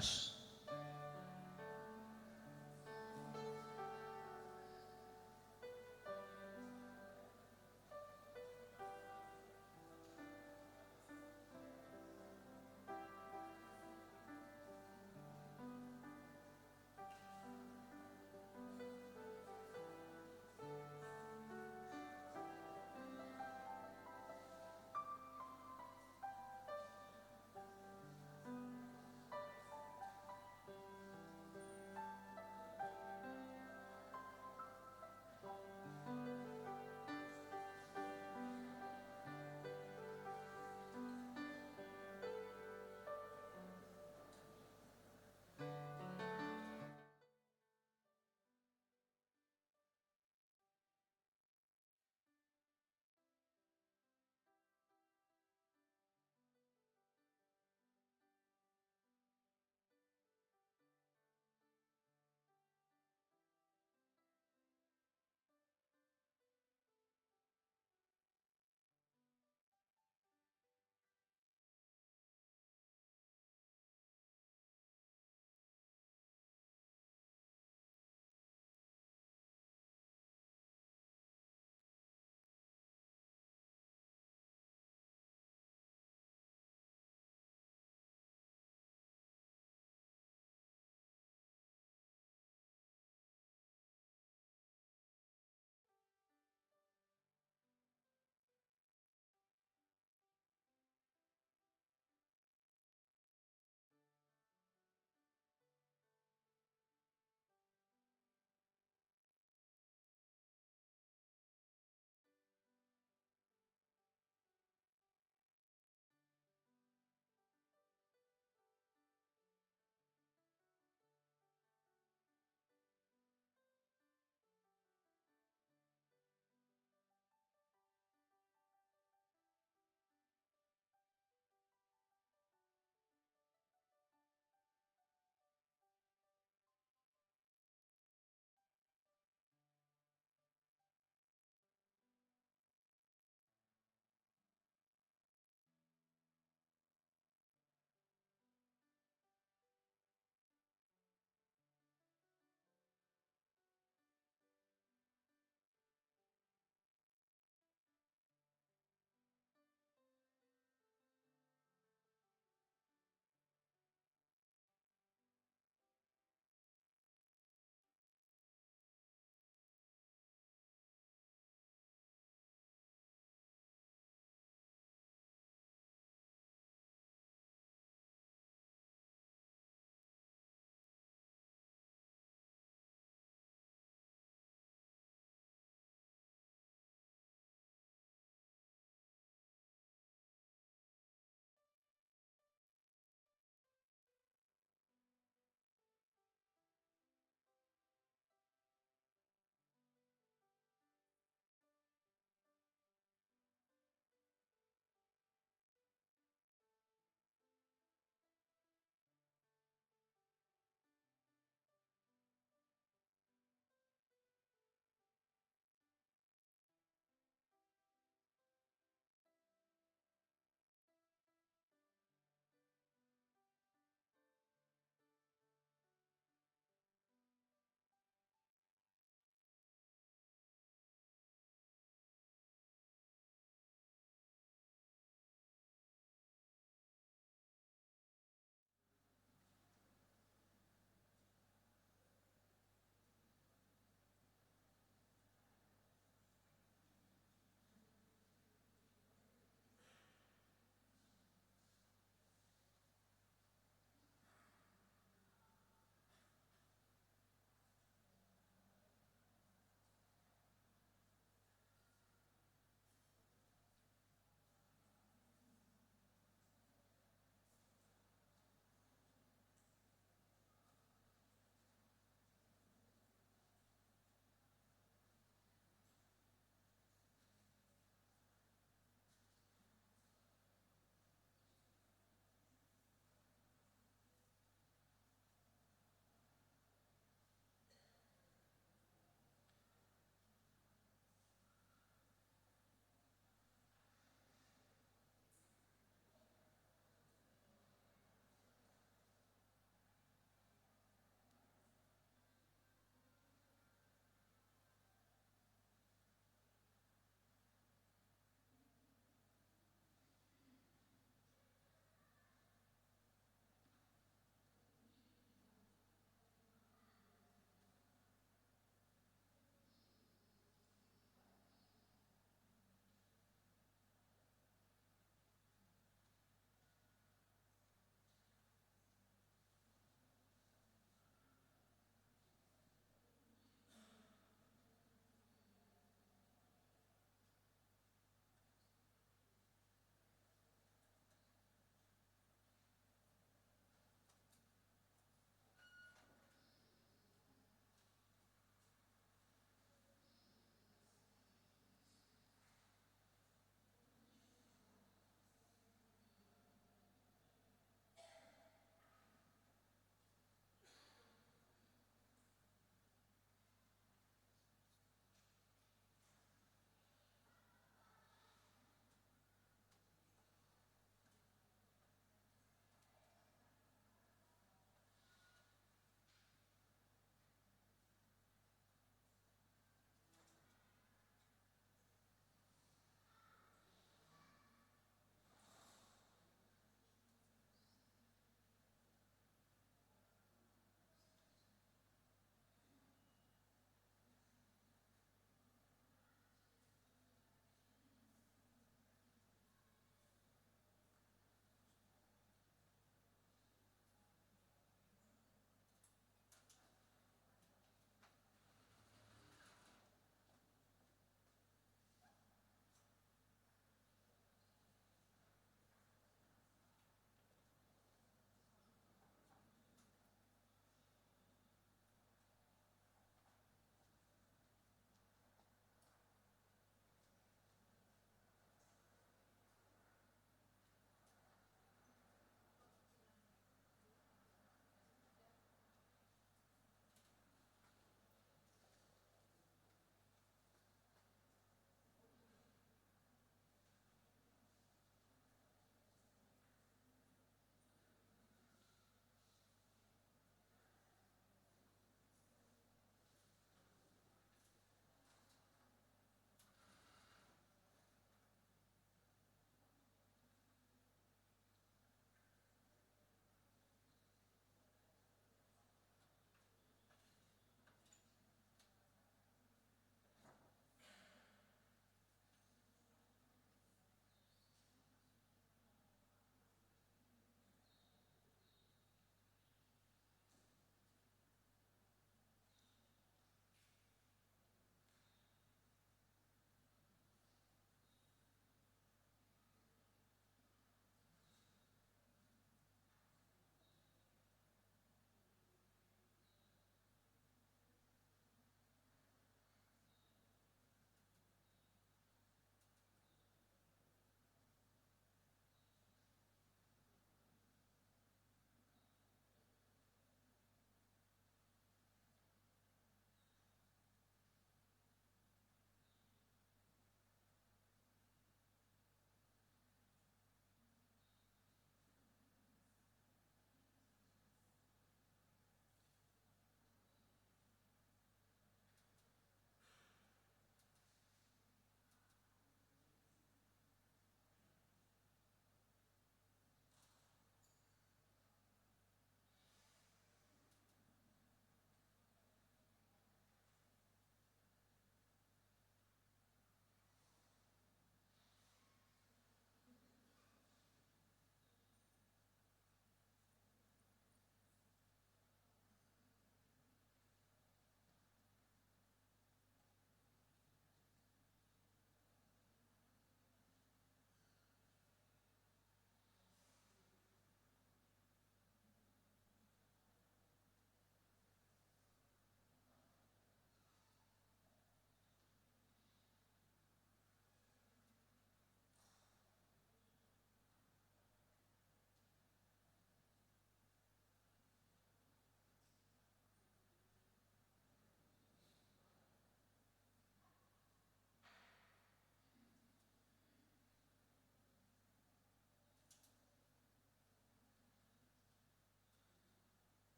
atas.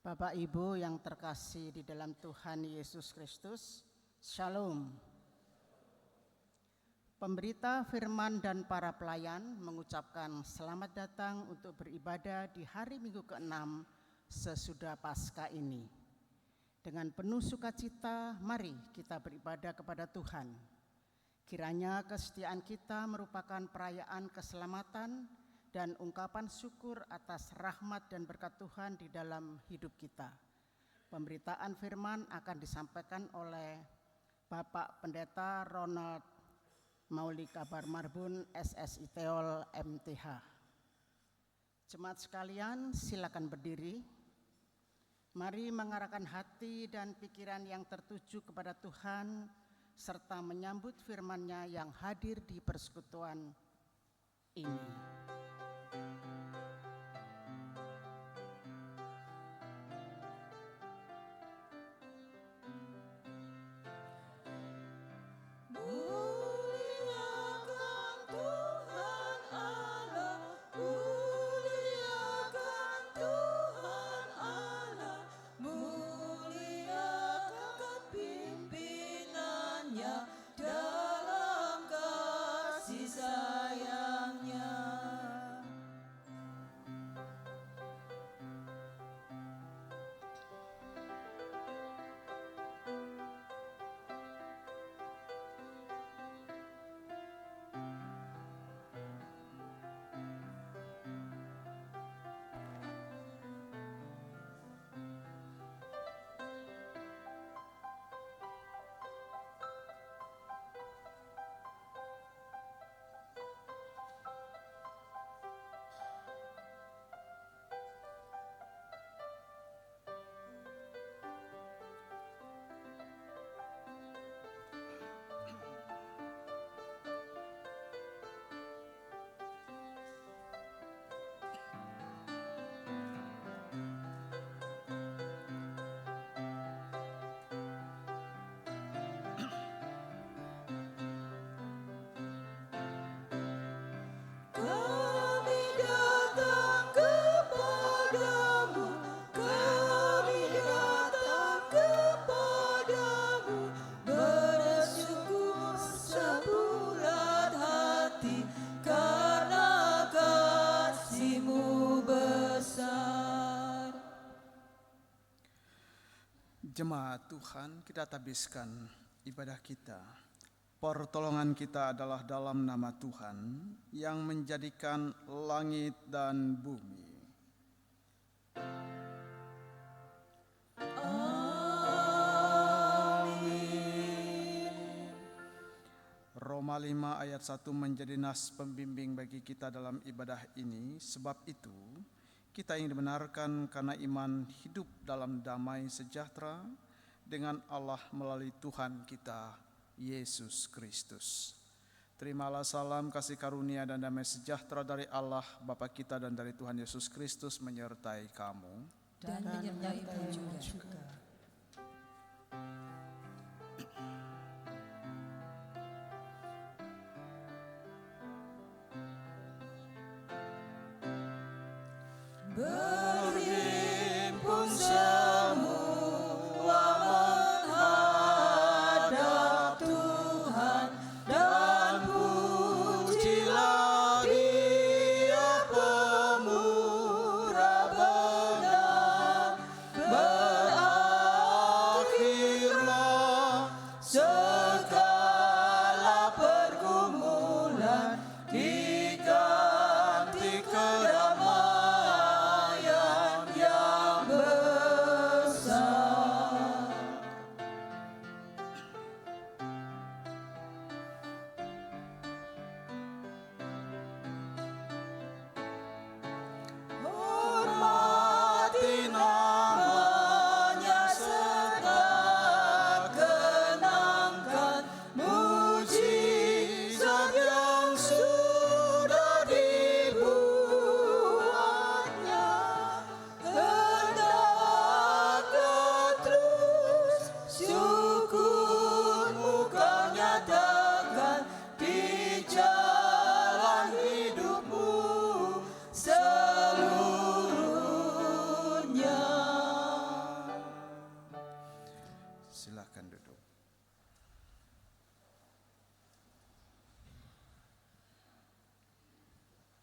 Bapak Ibu yang terkasih di dalam Tuhan Yesus Kristus, Shalom. Pemberita firman dan para pelayan mengucapkan selamat datang untuk beribadah di hari Minggu ke-6 sesudah Paskah ini. Dengan penuh sukacita, mari kita beribadah kepada Tuhan. Kiranya kesetiaan kita merupakan perayaan keselamatan dan ungkapan syukur atas rahmat dan berkat Tuhan di dalam hidup kita. Pemberitaan firman akan disampaikan oleh Bapak Pendeta Ronald Mauli Kabar Marbun, SSI Teol MTH. Jemaat sekalian, silakan berdiri. Mari mengarahkan hati dan pikiran yang tertuju kepada Tuhan, serta menyambut firman-Nya yang hadir di persekutuan ini. Jemaat Tuhan, kita tabiskan ibadah kita. Pertolongan kita adalah dalam nama Tuhan yang menjadikan langit dan bumi. Amin. Roma 5 ayat 1 menjadi nas pembimbing bagi kita dalam ibadah ini. Sebab itu, kita yang dibenarkan karena iman hidup dalam damai sejahtera dengan Allah melalui Tuhan kita, Yesus Kristus. Terimalah salam kasih karunia dan damai sejahtera dari Allah Bapa kita dan dari Tuhan Yesus Kristus menyertai kamu. Dan menyertai juga. Berhimpun semua menghadap Tuhan dan pujilah Dia pemurah benar. Berakhirlah segala pergumulan, diganti kedamaian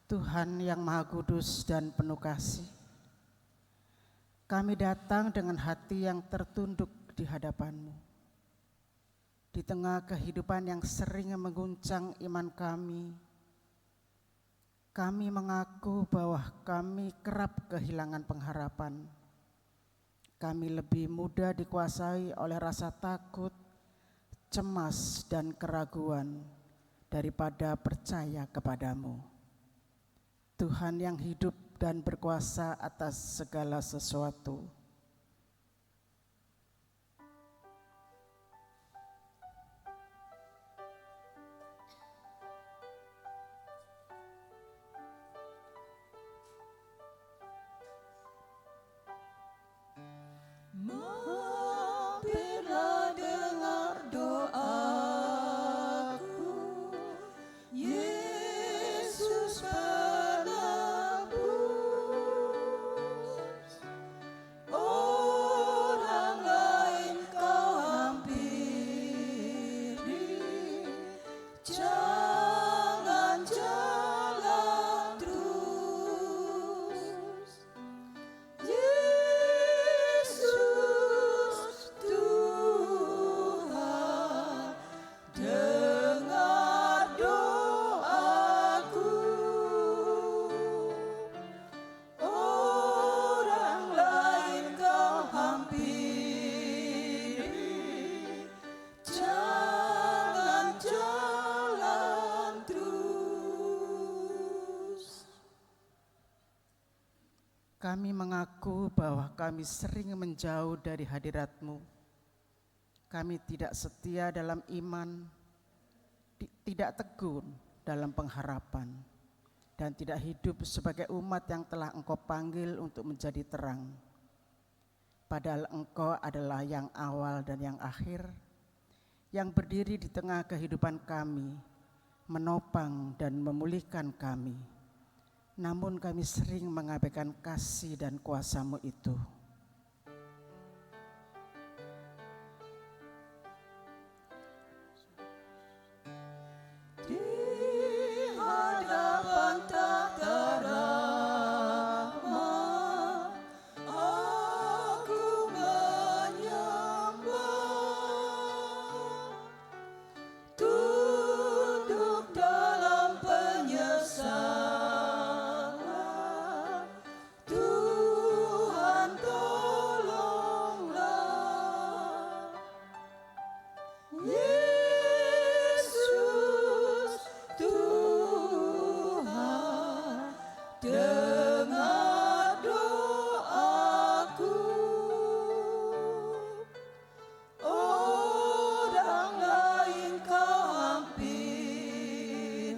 Tuhan yang Maha Kudus dan penuh kasih, kami datang dengan hati yang tertunduk di hadapan-Mu. Di tengah kehidupan yang sering mengguncang iman kami mengaku bahwa kami kerap kehilangan pengharapan. Kami lebih mudah dikuasai oleh rasa takut, cemas, dan keraguan daripada percaya kepadamu. Tuhan yang hidup dan berkuasa atas segala sesuatu. Mampirlah dengar doaku, Yesus penebus. Orang lain kau hampiri, jangan jalan terus. Yesus Tuhan, dengar doaku. Orang lain kau hampiri, jangan jalan terus. Kami mengaku bahwa kami sering menjauh dari hadirat-Mu. Kami tidak setia dalam iman, tidak teguh dalam pengharapan, dan tidak hidup sebagai umat yang telah Engkau panggil untuk menjadi terang. Padahal Engkau adalah yang awal dan yang akhir, yang berdiri di tengah kehidupan kami, menopang dan memulihkan kami. Namun kami sering mengabaikan kasih dan kuasa-Mu itu. Di hadapan tahta rahmat, aku menyembah. Tunduk dalam penyesalan, Tuhan tolonglah. Yesus Tuhan, dengar doaku. Orang lain kau hampiri,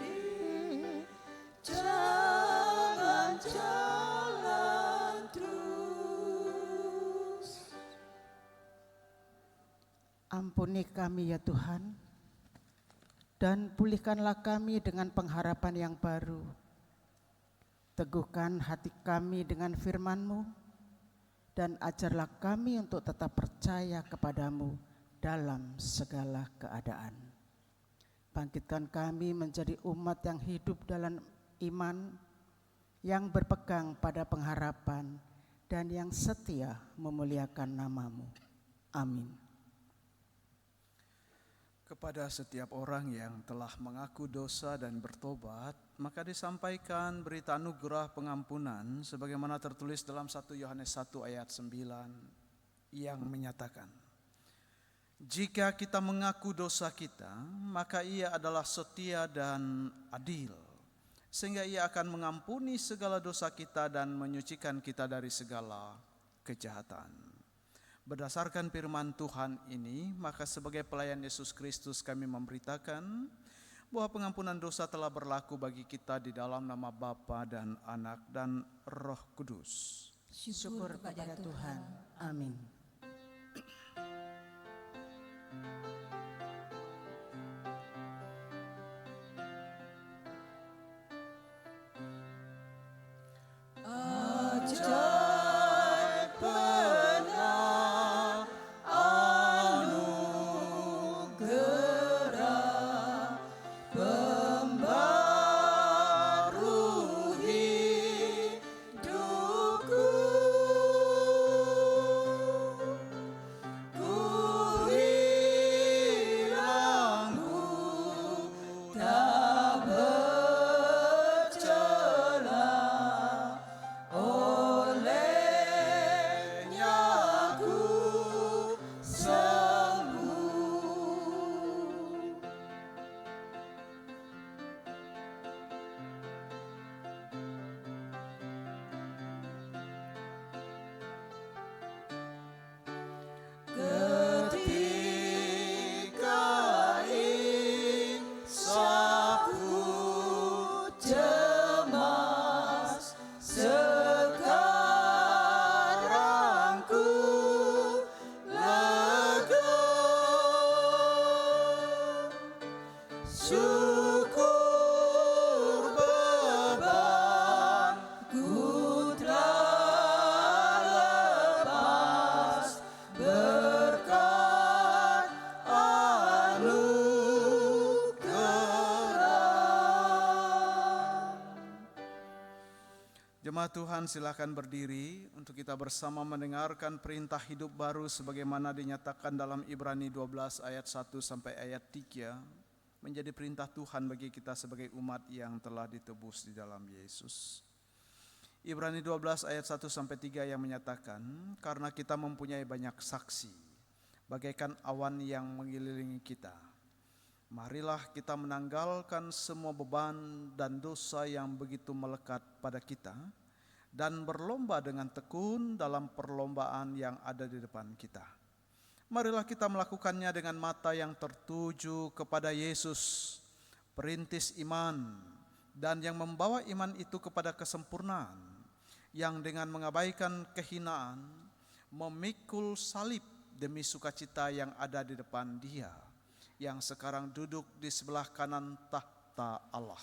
jangan jalan terus. Ampuni kami ya Tuhan, dan pulihkanlah kami dengan pengharapan yang baru. Teguhkan hati kami dengan firman-Mu, dan ajarlah kami untuk tetap percaya kepadamu dalam segala keadaan. Bangkitkan kami menjadi umat yang hidup dalam iman, yang berpegang pada pengharapan, dan yang setia memuliakan nama-Mu. Amin. Kepada setiap orang yang telah mengaku dosa dan bertobat, maka disampaikan berita anugerah pengampunan sebagaimana tertulis dalam 1 Yohanes 1 ayat 9 yang menyatakan, jika kita mengaku dosa kita, maka Ia adalah setia dan adil, sehingga Ia akan mengampuni segala dosa kita dan menyucikan kita dari segala kejahatan. Berdasarkan firman Tuhan ini, maka sebagai pelayan Yesus Kristus kami memberitakan bahwa pengampunan dosa telah berlaku bagi kita di dalam nama Bapa dan Anak dan Roh Kudus. Syukur kepada Tuhan. Amin. Ajaib benar anugerah pembaruan. Jemaat Tuhan, silakan berdiri untuk kita bersama mendengarkan perintah hidup baru sebagaimana dinyatakan dalam Ibrani 12 ayat 1 sampai ayat 3, menjadi perintah Tuhan bagi kita sebagai umat yang telah ditebus di dalam Yesus. Ibrani 12 ayat 1 sampai 3 yang menyatakan, karena kita mempunyai banyak saksi, bagaikan awan yang mengelilingi kita, marilah kita menanggalkan semua beban dan dosa yang begitu melekat pada kita dan berlomba dengan tekun dalam perlombaan yang ada di depan kita. Marilah kita melakukannya dengan mata yang tertuju kepada Yesus, perintis iman dan yang membawa iman itu kepada kesempurnaan, yang dengan mengabaikan kehinaan memikul salib demi sukacita yang ada di depan Dia, yang sekarang duduk di sebelah kanan tahta Allah.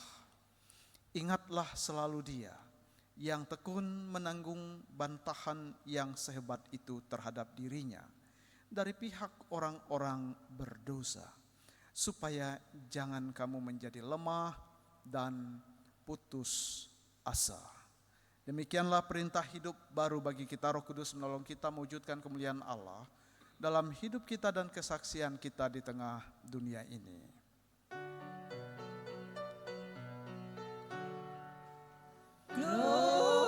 Ingatlah selalu Dia yang tekun menanggung bantahan yang sehebat itu terhadap dirinya dari pihak orang-orang berdosa, supaya jangan kamu menjadi lemah dan putus asa. Demikianlah perintah hidup baru bagi kita. Roh Kudus menolong kita mewujudkan kemuliaan Allah dalam hidup kita dan kesaksian kita di tengah dunia ini. Gloria,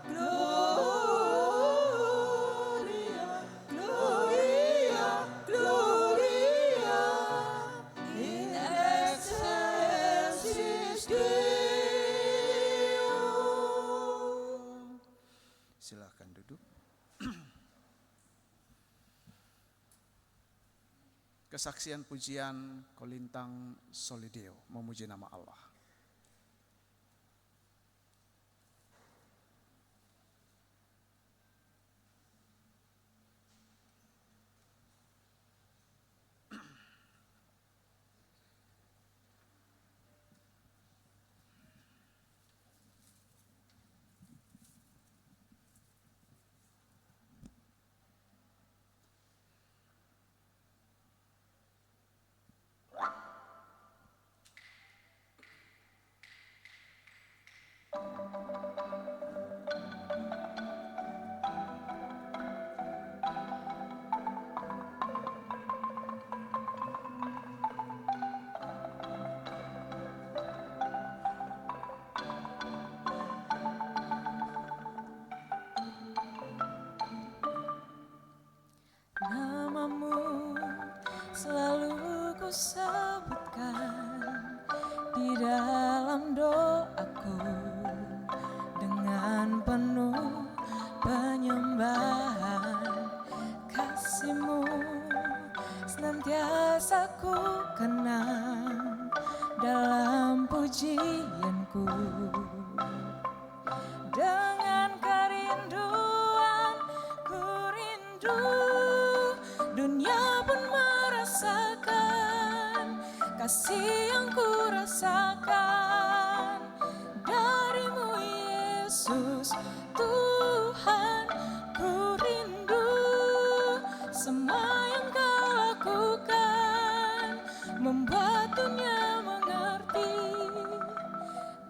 Gloria, Gloria, Gloria, in excelsis Deo. Silakan duduk. Kesaksian pujian Kolintang Solideo, memuji nama Allah. Namamu selalu ku sebutkan di dalam doaku, dengan penuh penyembahan. Kasih-Mu senantiasa ku kenang dalam pujianku. Dengan kerinduan ku rindu, dunia pun merasakan kasih yang ku rasakan dari-Mu, Yesus Tuhan. Ku rindu semua yang Kau lakukan, membuat dunia mengerti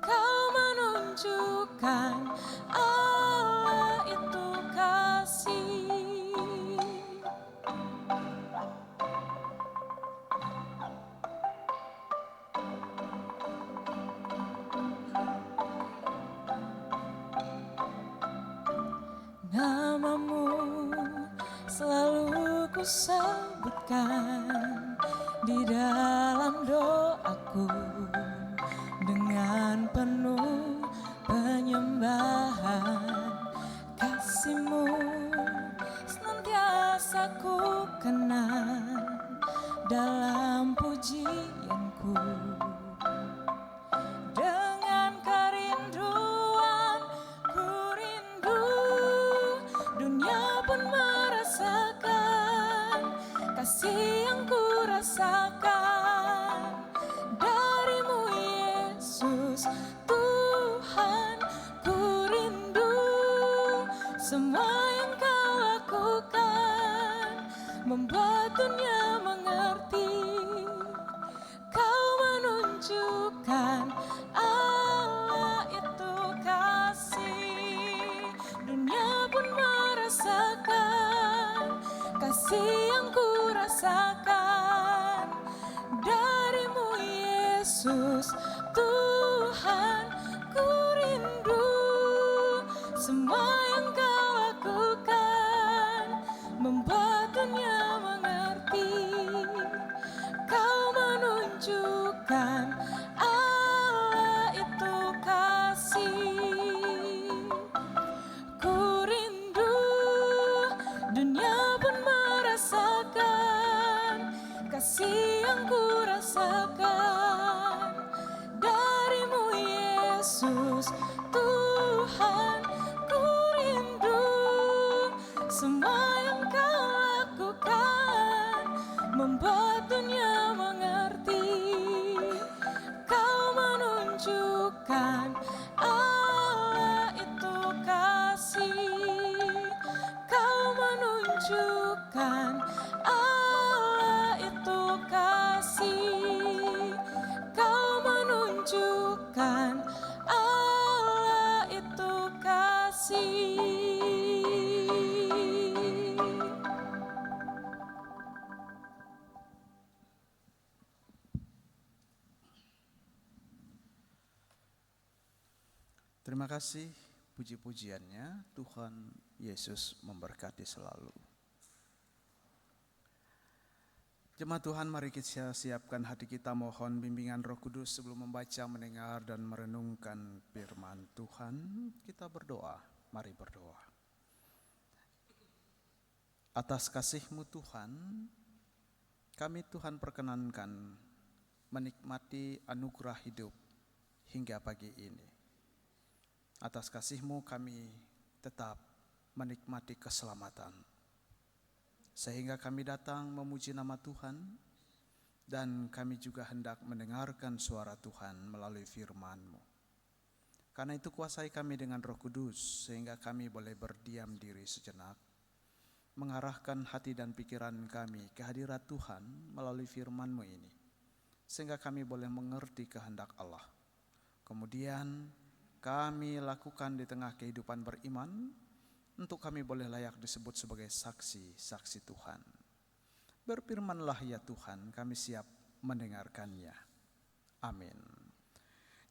Kau menunjukkan Allah itu kasih. Namamu selalu ku sebutkan di dalam doaku, dengan penuh penyembahan. Kasih-Mu senantiasa ku kenang dalam pujianku. Dengan kerinduan ku rindu, dunia pun merasakan kasih yang ku rasakan dari-Mu, Yesus Tuhan. Ku rindu semua yang Kau lakukan, membuat dunia mengerti Kau menunjukkan Allah kasih yang ku rasakan darimu Yesus Tuhan. Ku rindu semua yang kau lakukan, membuat dunia mengerti. Kau menunjukkan Allah itu kasih. Ku rindu dunia pun merasakan kasih yang ku rasakan darimu Yesus Tuhan. Ku rindu semua yang kau lakukan, membuat dunia mengerti. Kau menunjukkan Allah itu kasih. Kau menunjukkan Allah itu kasih. Kau menunjukkan Allah itu kasih. Terima kasih puji-pujiannya. Tuhan Yesus memberkati selalu. Jemaat Tuhan, mari kita siapkan hati kita, mohon bimbingan Roh Kudus sebelum membaca, mendengar, dan merenungkan firman Tuhan. Kita berdoa, mari berdoa. Atas kasih-Mu Tuhan, kami Tuhan perkenankan menikmati anugerah hidup hingga pagi ini. Atas kasih-Mu kami tetap menikmati keselamatan. Sehingga kami datang memuji nama Tuhan, dan kami juga hendak mendengarkan suara Tuhan melalui firman-Mu. Karena itu kuasai kami dengan Roh Kudus, sehingga kami boleh berdiam diri sejenak, mengarahkan hati dan pikiran kami ke hadirat Tuhan melalui firman-Mu ini, sehingga kami boleh mengerti kehendak Allah. Kemudian kami lakukan di tengah kehidupan beriman, untuk kami boleh layak disebut sebagai saksi-saksi Tuhan. Berfirmanlah ya Tuhan, kami siap mendengarkannya. Amin.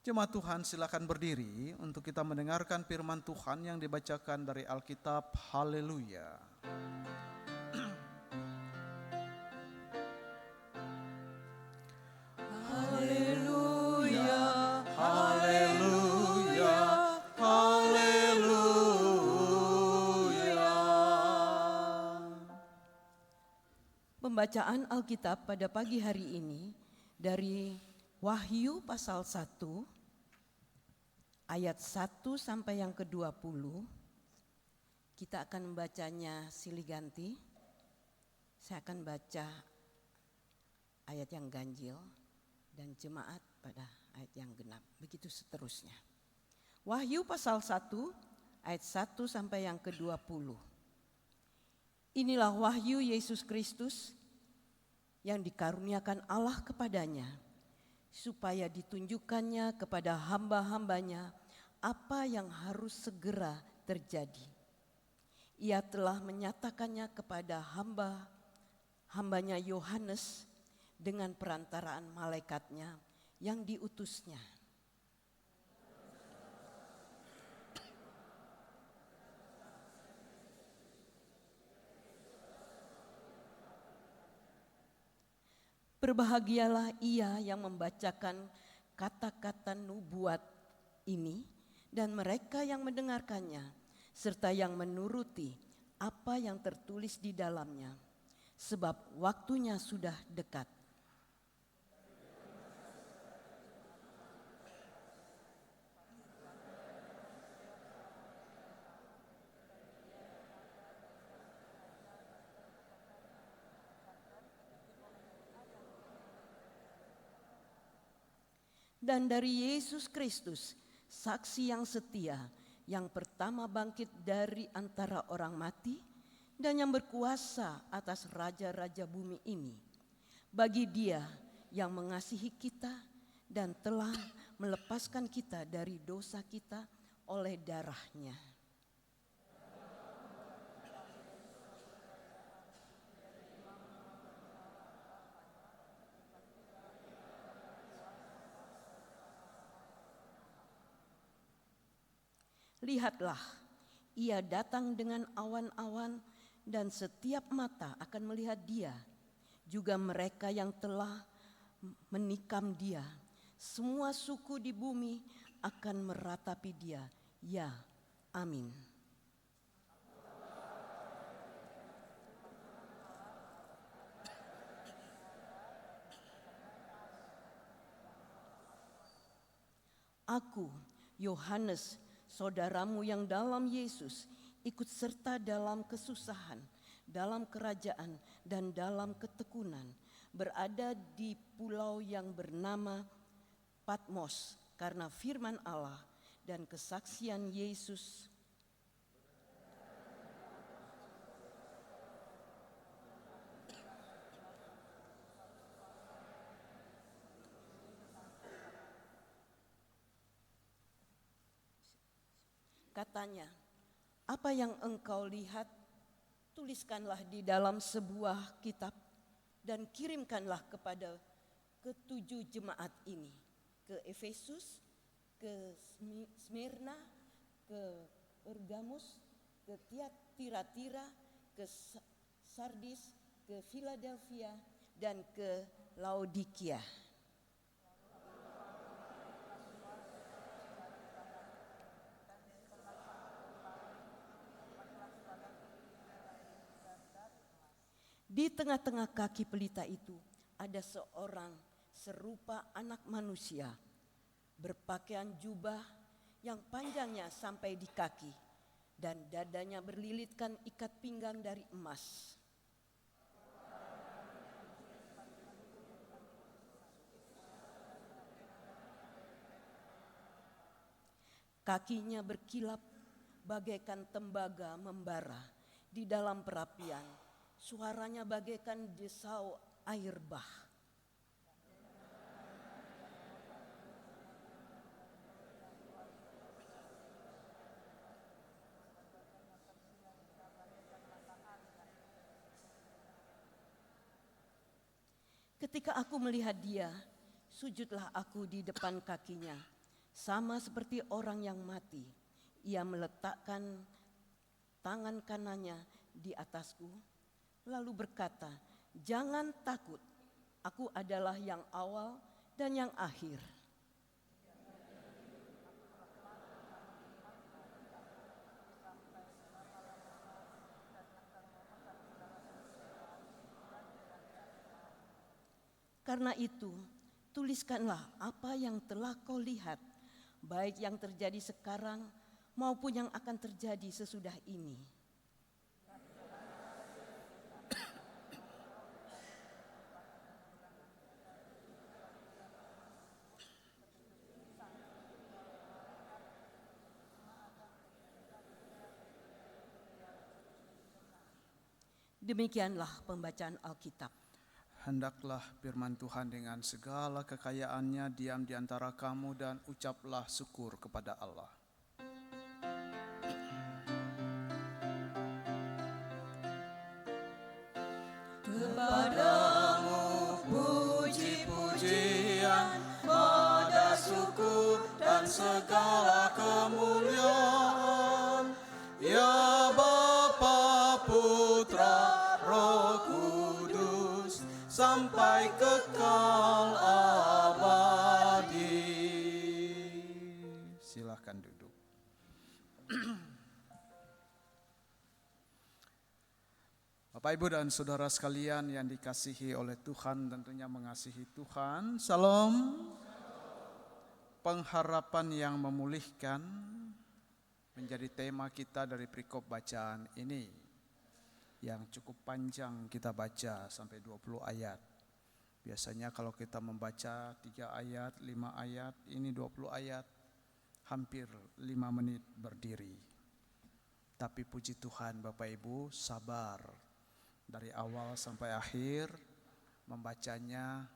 Jemaat Tuhan, silakan berdiri untuk kita mendengarkan firman Tuhan yang dibacakan dari Alkitab. Haleluya. Haleluya, haleluya, haleluya. Pembacaan Alkitab pada pagi hari ini dari Wahyu pasal 1 ayat 1 sampai yang ke-20. Kita akan membacanya silih ganti. Saya akan baca ayat yang ganjil dan jemaat pada ayat yang genap. Begitu seterusnya. Wahyu pasal 1 ayat 1 sampai yang ke-20. Inilah wahyu Yesus Kristus yang dikaruniakan Allah kepadanya, supaya ditunjukkannya kepada hamba-hambanya apa yang harus segera terjadi. Ia telah menyatakannya kepada hambanya Yohanes dengan perantaraan malaikatnya yang diutusnya. Berbahagialah ia yang membacakan kata-kata nubuat ini dan mereka yang mendengarkannya, serta yang menuruti apa yang tertulis di dalamnya, sebab waktunya sudah dekat. Dan dari Yesus Kristus, saksi yang setia, yang pertama bangkit dari antara orang mati, dan yang berkuasa atas raja-raja bumi ini. Bagi Dia yang mengasihi kita dan telah melepaskan kita dari dosa kita oleh darah-Nya. Lihatlah, ia datang dengan awan-awan dan setiap mata akan melihat dia, juga mereka yang telah menikam dia. Semua suku di bumi akan meratapi dia. Ya, amin. Aku, Yohanes, saudaramu yang dalam Yesus, ikut serta dalam kesusahan, dalam kerajaan, dan dalam ketekunan, berada di pulau yang bernama Patmos karena firman Allah dan kesaksian Yesus. Katanya, apa yang engkau lihat, tuliskanlah di dalam sebuah kitab dan kirimkanlah kepada ketujuh jemaat ini, ke Efesus, ke Smyrna, ke Pergamus, ke Tiatira, ke Sardis, ke Philadelphia, dan ke Laodikia. Di tengah-tengah kaki pelita itu ada seorang serupa anak manusia, berpakaian jubah yang panjangnya sampai di kaki dan dadanya berlilitkan ikat pinggang dari emas. Kakinya berkilap bagaikan tembaga membara di dalam perapian. Suaranya bagaikan desau air bah. Ketika aku melihat dia, sujudlah aku di depan kakinya, sama seperti orang yang mati. Ia meletakkan tangan kanannya di atasku, lalu berkata, "Jangan takut, aku adalah yang awal dan yang akhir." Karena itu, tuliskanlah apa yang telah kau lihat, baik yang terjadi sekarang maupun yang akan terjadi sesudah ini. Demikianlah pembacaan Alkitab. Hendaklah firman Tuhan dengan segala kekayaannya diam di antara kamu dan ucaplah syukur kepada Allah. Kepadamu puji-pujian, pada syukur dan segala kemuliaan, ya Bapa, Putra, Roh Kudus, sampai kekal abadi. Silakan duduk. Bapak, Ibu, dan saudara sekalian yang dikasihi oleh Tuhan, tentunya mengasihi Tuhan. Salam. Pengharapan yang memulihkan menjadi tema kita dari perikop bacaan ini, yang cukup panjang kita baca sampai 20 ayat. Biasanya kalau kita membaca 3 ayat, 5 ayat, ini 20 ayat, hampir 5 menit berdiri. Tapi puji Tuhan Bapak Ibu, sabar dari awal sampai akhir, membacanya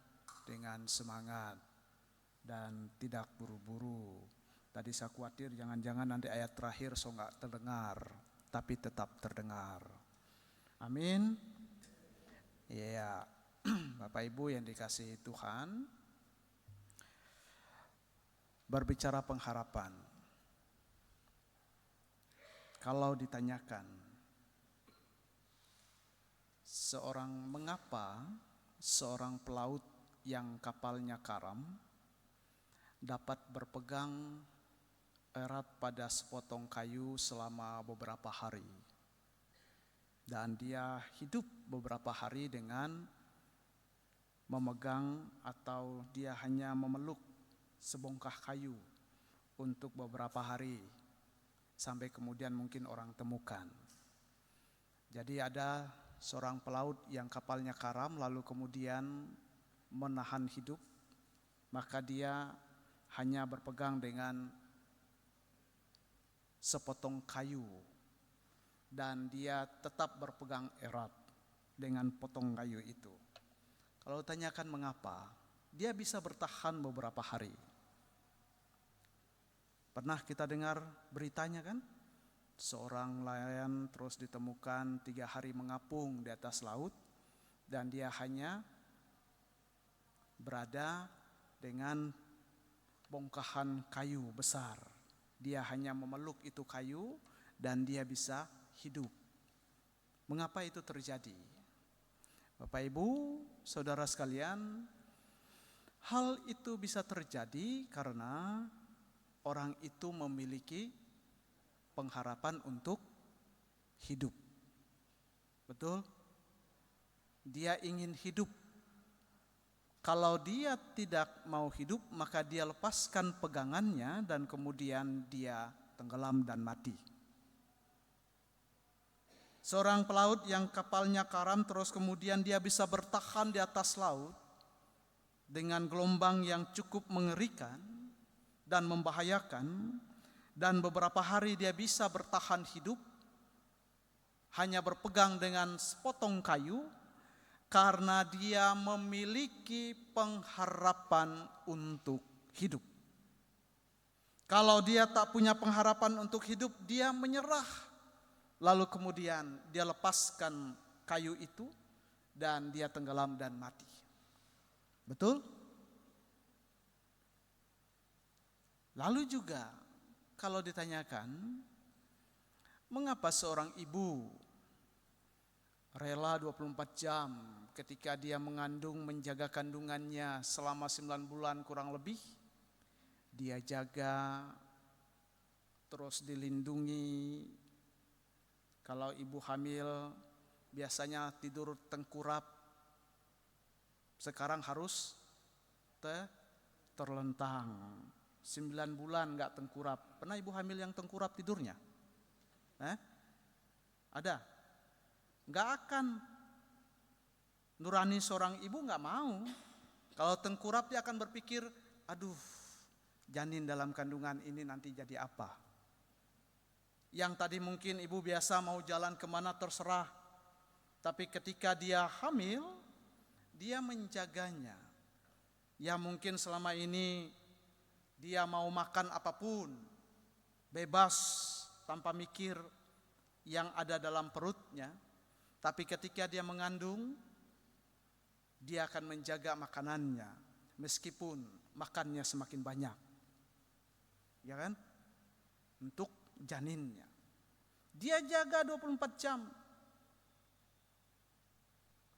dengan semangat dan tidak buru-buru. Tadi saya khawatir jangan-jangan nanti ayat terakhir so nggak terdengar, tapi tetap terdengar. Amin. Iya, Bapak Ibu yang dikasihi Tuhan, berbicara pengharapan. Kalau ditanyakan mengapa seorang pelaut yang kapalnya karam dapat berpegang erat pada sepotong kayu selama beberapa hari, dan dia hidup beberapa hari dengan memegang atau dia hanya memeluk sebongkah kayu untuk beberapa hari sampai kemudian mungkin orang temukan. Jadi ada seorang pelaut yang kapalnya karam lalu kemudian menahan hidup, maka dia hanya berpegang dengan sepotong kayu dan dia tetap berpegang erat dengan potong kayu itu. Kalau tanyakan mengapa, dia bisa bertahan beberapa hari. Pernah kita dengar beritanya kan? Seorang nelayan terus ditemukan 3 hari mengapung di atas laut dan dia hanya berada dengan bongkahan kayu besar. Dia hanya memeluk itu kayu dan dia bisa hidup. Mengapa itu terjadi? Bapak Ibu, saudara sekalian, hal itu bisa terjadi karena orang itu memiliki pengharapan untuk hidup. Betul? Dia ingin hidup. Kalau dia tidak mau hidup, maka dia lepaskan pegangannya dan kemudian dia tenggelam dan mati. Seorang pelaut yang kapalnya karam terus kemudian dia bisa bertahan di atas laut dengan gelombang yang cukup mengerikan dan membahayakan, dan beberapa hari dia bisa bertahan hidup hanya berpegang dengan sepotong kayu karena dia memiliki pengharapan untuk hidup. Kalau dia tak punya pengharapan untuk hidup, dia menyerah. Lalu kemudian dia lepaskan kayu itu dan dia tenggelam dan mati. Betul? Lalu juga kalau ditanyakan, mengapa seorang ibu rela 24 jam ketika dia mengandung menjaga kandungannya selama 9 bulan kurang lebih, dia jaga, terus dilindungi. Kalau ibu hamil biasanya tidur tengkurap, sekarang harus terlentang. 9 bulan gak tengkurap. Pernah ibu hamil yang tengkurap tidurnya? Ada? Gak akan. Nurani seorang ibu gak mau. Kalau tengkurap dia akan berpikir, aduh, janin dalam kandungan ini nanti jadi apa? Yang tadi mungkin ibu biasa mau jalan kemana terserah, tapi ketika dia hamil, dia menjaganya. Ya mungkin selama ini dia mau makan apapun, bebas tanpa mikir yang ada dalam perutnya. Tapi ketika dia mengandung, dia akan menjaga makanannya meskipun makannya semakin banyak. Ya kan? Untuk janinnya. Dia jaga 24 jam.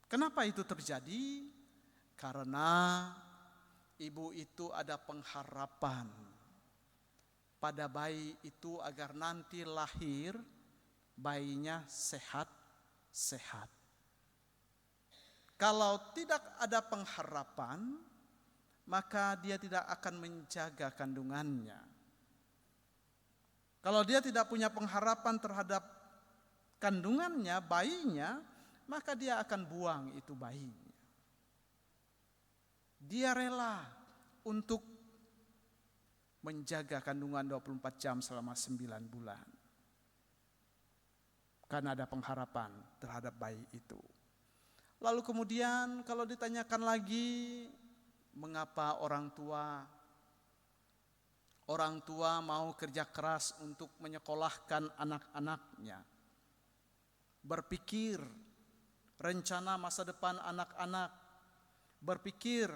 Kenapa itu terjadi? Karena ibu itu ada pengharapan pada bayi itu agar nanti lahir bayinya sehat-sehat. Kalau tidak ada pengharapan, maka dia tidak akan menjaga kandungannya. Kalau dia tidak punya pengharapan terhadap kandungannya, bayinya, maka dia akan buang itu bayinya. Dia rela untuk menjaga kandungan 24 jam selama 9 bulan. Karena ada pengharapan terhadap bayi itu. Lalu kemudian kalau ditanyakan lagi, mengapa orang tua mau kerja keras untuk menyekolahkan anak-anaknya. Berpikir rencana masa depan anak-anak, berpikir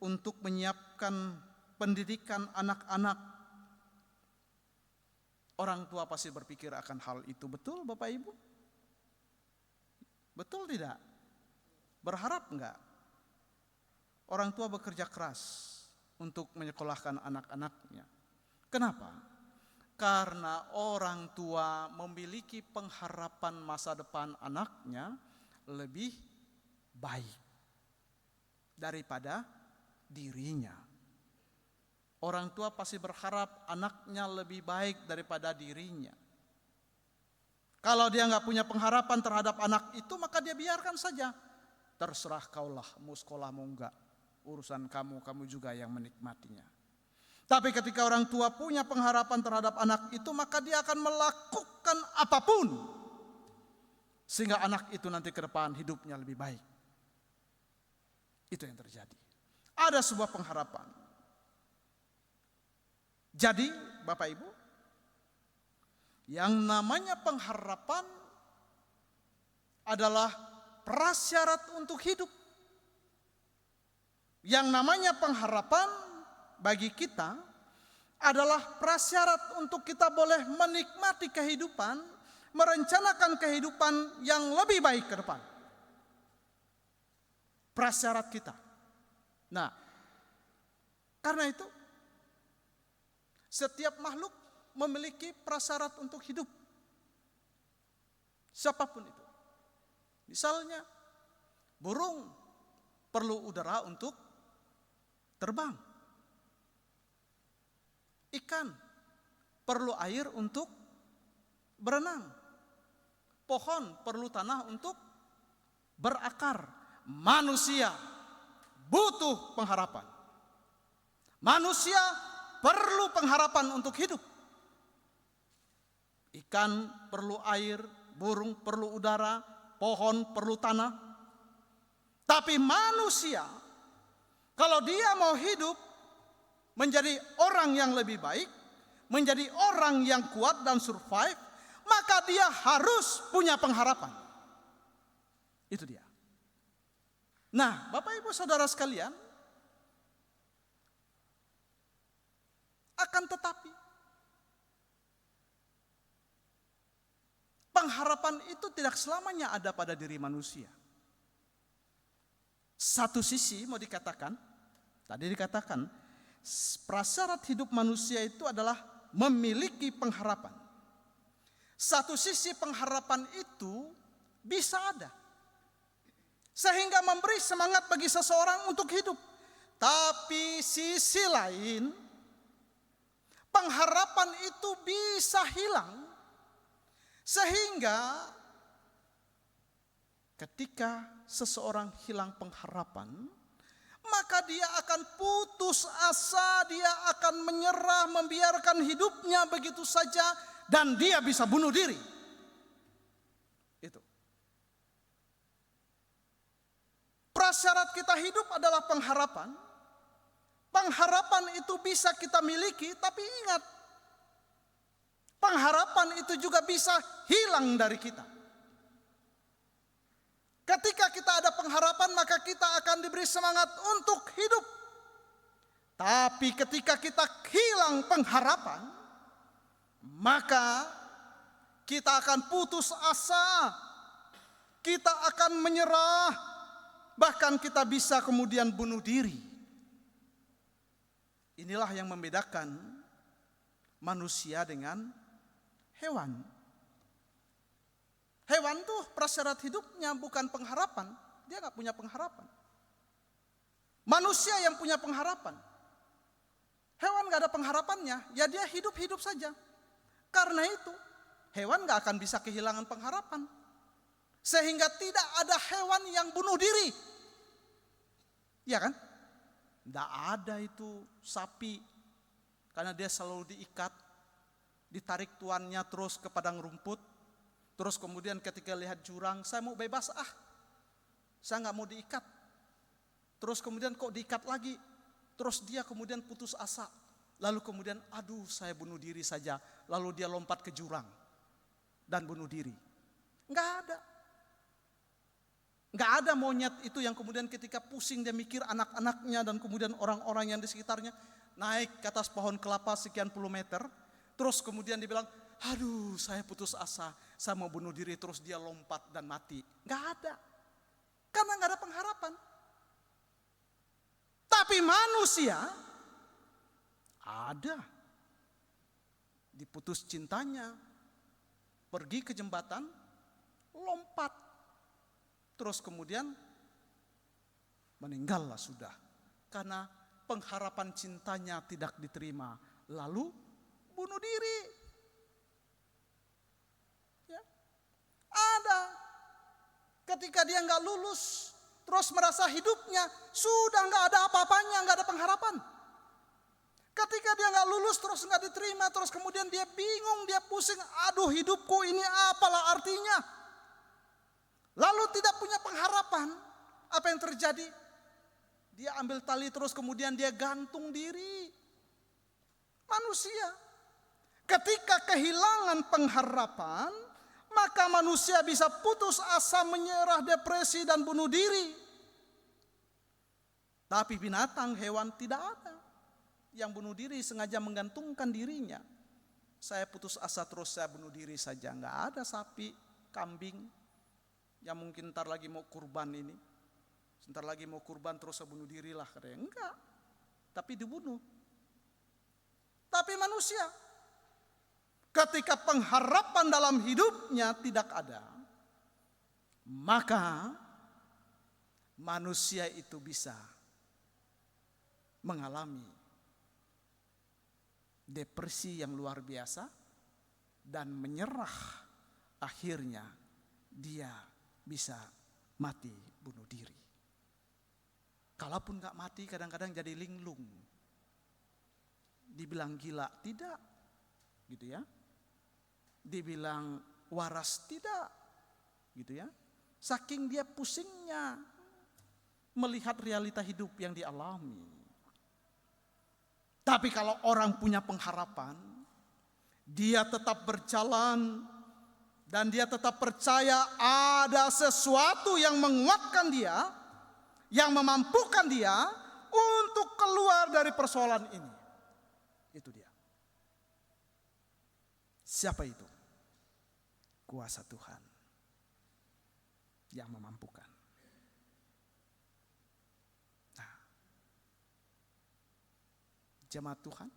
untuk menyiapkan pendidikan anak-anak. Orang tua pasti berpikir akan hal itu. Betul Bapak Ibu? Betul tidak? Berharap enggak? Orang tua bekerja keras untuk menyekolahkan anak-anaknya. Kenapa? Karena orang tua memiliki pengharapan masa depan anaknya lebih baik daripada dirinya. Orang tua pasti berharap anaknya lebih baik daripada dirinya. Kalau dia nggak punya pengharapan terhadap anak itu, maka dia biarkan saja. Terserah kaulah, mau sekolah mau enggak. Urusan kamu, kamu juga yang menikmatinya. Tapi ketika orang tua punya pengharapan terhadap anak itu, maka dia akan melakukan apapun. Sehingga anak itu nanti ke depan hidupnya lebih baik. Itu yang terjadi. Ada sebuah pengharapan. Jadi Bapak Ibu, yang namanya pengharapan adalah prasyarat untuk hidup. Yang namanya pengharapan bagi kita adalah prasyarat untuk kita boleh menikmati kehidupan, merencanakan kehidupan yang lebih baik ke depan. Prasyarat kita. Nah, karena itu setiap makhluk memiliki prasyarat untuk hidup. Siapapun itu. Misalnya, burung perlu udara untuk terbang. Ikan perlu air untuk berenang. Pohon perlu tanah untuk berakar. Manusia butuh pengharapan. Manusia perlu pengharapan untuk hidup. Ikan perlu air, burung perlu udara, pohon perlu tanah. Tapi manusia, kalau dia mau hidup menjadi orang yang lebih baik, menjadi orang yang kuat dan survive, maka dia harus punya pengharapan. Itu dia. Nah, Bapak Ibu Saudara sekalian, akan tetapi pengharapan itu tidak selamanya ada pada diri manusia. Satu sisi mau dikatakan, tadi dikatakan, prasyarat hidup manusia itu adalah memiliki pengharapan. Satu sisi pengharapan itu bisa ada, sehingga memberi semangat bagi seseorang untuk hidup. Tapi sisi lain, pengharapan itu bisa hilang, sehingga ketika seseorang hilang pengharapan, maka dia akan putus asa, dia akan menyerah, membiarkan hidupnya begitu saja, dan dia bisa bunuh diri. Itu. Prasyarat kita hidup adalah pengharapan. Pengharapan itu bisa kita miliki, tapi ingat, pengharapan itu juga bisa hilang dari kita. Ketika kita ada pengharapan, maka kita akan diberi semangat untuk hidup. Tapi ketika kita hilang pengharapan, maka kita akan putus asa, kita akan menyerah, bahkan kita bisa kemudian bunuh diri. Inilah yang membedakan manusia dengan hewan. Hewan tuh prasyarat hidupnya bukan pengharapan. Dia gak punya pengharapan. Manusia yang punya pengharapan. Hewan gak ada pengharapannya, ya dia hidup-hidup saja. Karena itu, hewan gak akan bisa kehilangan pengharapan. Sehingga tidak ada hewan yang bunuh diri. Iya kan? Tidak ada itu sapi, karena dia selalu diikat, ditarik tuannya terus ke padang rumput, terus kemudian ketika lihat jurang, saya mau bebas saya nggak mau diikat, terus kemudian kok diikat lagi, terus dia kemudian putus asa, lalu kemudian aduh saya bunuh diri saja, lalu dia lompat ke jurang dan bunuh diri. Nggak ada. Nggak ada monyet itu yang kemudian ketika pusing dia mikir anak-anaknya dan kemudian orang-orang yang di sekitarnya, naik ke atas pohon kelapa sekian puluh meter, terus kemudian dia bilang, aduh saya putus asa, saya mau bunuh diri terus dia lompat dan mati. Nggak ada. Karena nggak ada pengharapan. Tapi manusia ada. Diputus cintanya, pergi ke jembatan, lompat. Terus kemudian meninggallah sudah. Karena pengharapan cintanya tidak diterima. Lalu bunuh diri. Ya. Ada. Ketika dia nggak lulus, terus merasa hidupnya sudah nggak ada apa-apanya, nggak ada pengharapan. Ketika dia nggak lulus terus nggak diterima, terus kemudian dia bingung, dia pusing, aduh hidupku ini apalah artinya. Lalu tidak punya pengharapan, apa yang terjadi? Dia ambil tali terus kemudian dia gantung diri. Manusia, ketika kehilangan pengharapan, maka manusia bisa putus asa, menyerah, depresi dan bunuh diri. Tapi binatang, hewan tidak ada yang bunuh diri sengaja menggantungkan dirinya. Saya putus asa terus saya bunuh diri saja. Enggak ada sapi, kambing yang mungkin ntar lagi mau kurban ini. Sebentar lagi mau kurban terus saya bunuh diri lah. Enggak. Tapi dibunuh. Tapi manusia, ketika pengharapan dalam hidupnya tidak ada, maka manusia itu bisa mengalami depresi yang luar biasa dan menyerah. Akhirnya dia bisa mati bunuh diri. Kalaupun gak mati kadang-kadang jadi linglung. Dibilang gila tidak, gitu ya. Dibilang waras tidak, gitu ya. Saking dia pusingnya melihat realita hidup yang dialami. Tapi kalau orang punya pengharapan, dia tetap berjalan dan dia tetap percaya ada sesuatu yang menguatkan dia, yang memampukan dia untuk keluar dari persoalan ini. Itu dia. Siapa itu? Kuasa Tuhan yang memampukan. Jemaat Tuhan,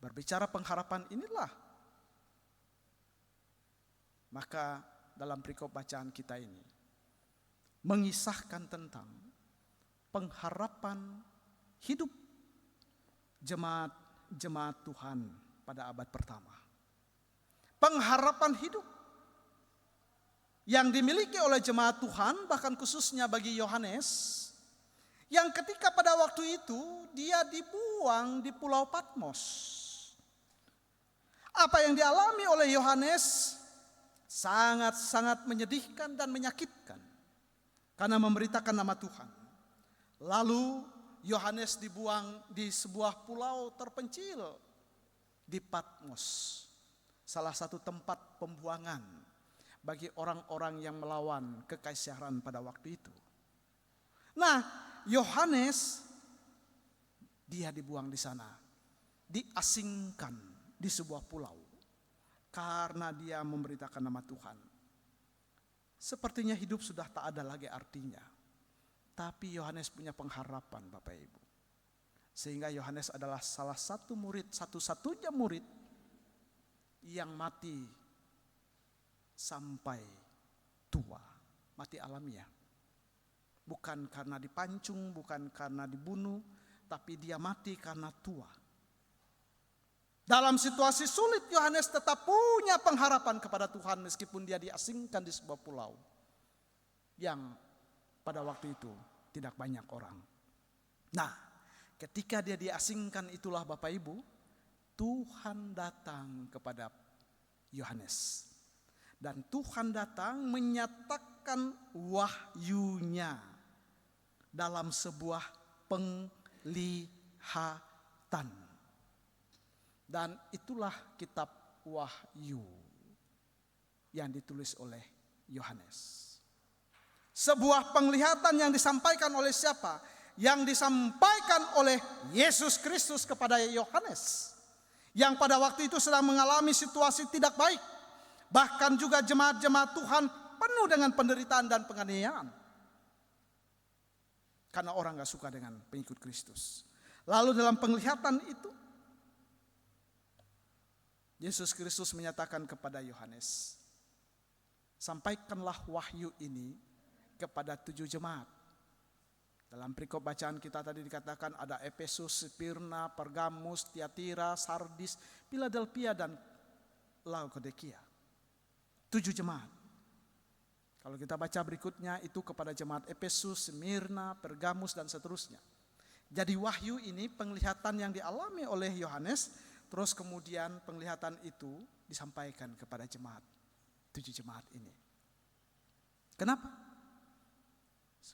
berbicara pengharapan inilah, maka dalam perikop bacaan kita ini mengisahkan tentang pengharapan hidup jemaat Tuhan pada abad pertama. Pengharapan hidup yang dimiliki oleh jemaat Tuhan, bahkan khususnya bagi Yohanes, yang ketika pada waktu itu dia dibuang di Pulau Patmos. Apa yang dialami oleh Yohanes sangat-sangat menyedihkan dan menyakitkan karena memberitakan nama Tuhan. Lalu Yohanes dibuang di sebuah pulau terpencil di Patmos, salah satu tempat pembuangan bagi orang-orang yang melawan kekaisaran pada waktu itu. Nah, Yohanes dia dibuang di sana, diasingkan di sebuah pulau karena dia memberitakan nama Tuhan. Sepertinya hidup sudah tak ada lagi artinya. Tapi Yohanes punya pengharapan, Bapak Ibu. Sehingga Yohanes adalah salah satu murid, satu-satunya murid yang mati sampai tua, mati alamiah. Bukan karena dipancung, bukan karena dibunuh, tapi dia mati karena tua. Dalam situasi sulit, Yohanes tetap punya pengharapan kepada Tuhan meskipun dia diasingkan di sebuah pulau yang pada waktu itu tidak banyak orang. Nah, ketika dia diasingkan itulah Bapak Ibu, Tuhan datang kepada Yohanes. Dan Tuhan datang menyatakan wahyunya dalam sebuah penglihatan. Dan itulah kitab Wahyu yang ditulis oleh Yohanes. Sebuah penglihatan yang disampaikan oleh siapa? Yang disampaikan oleh Yesus Kristus kepada Yohanes. yang pada waktu itu sedang mengalami situasi tidak baik. Bahkan juga jemaat-jemaat Tuhan penuh dengan penderitaan dan penganiayaan. Karena orang gak suka dengan pengikut Kristus. Lalu dalam penglihatan itu, Yesus Kristus menyatakan kepada Yohanes, sampaikanlah wahyu ini kepada 7 jemaat. Dalam perikop bacaan kita tadi dikatakan ada Efesus, Smyrna, Pergamus, Tiatira, Sardis, Philadelphia, dan Laodikia. 7 jemaat. Kalau kita baca berikutnya itu kepada jemaat Efesus, Smyrna, Pergamus, dan seterusnya. Jadi wahyu ini penglihatan yang dialami oleh Yohanes, terus kemudian penglihatan itu disampaikan kepada jemaat, 7 jemaat ini. Kenapa?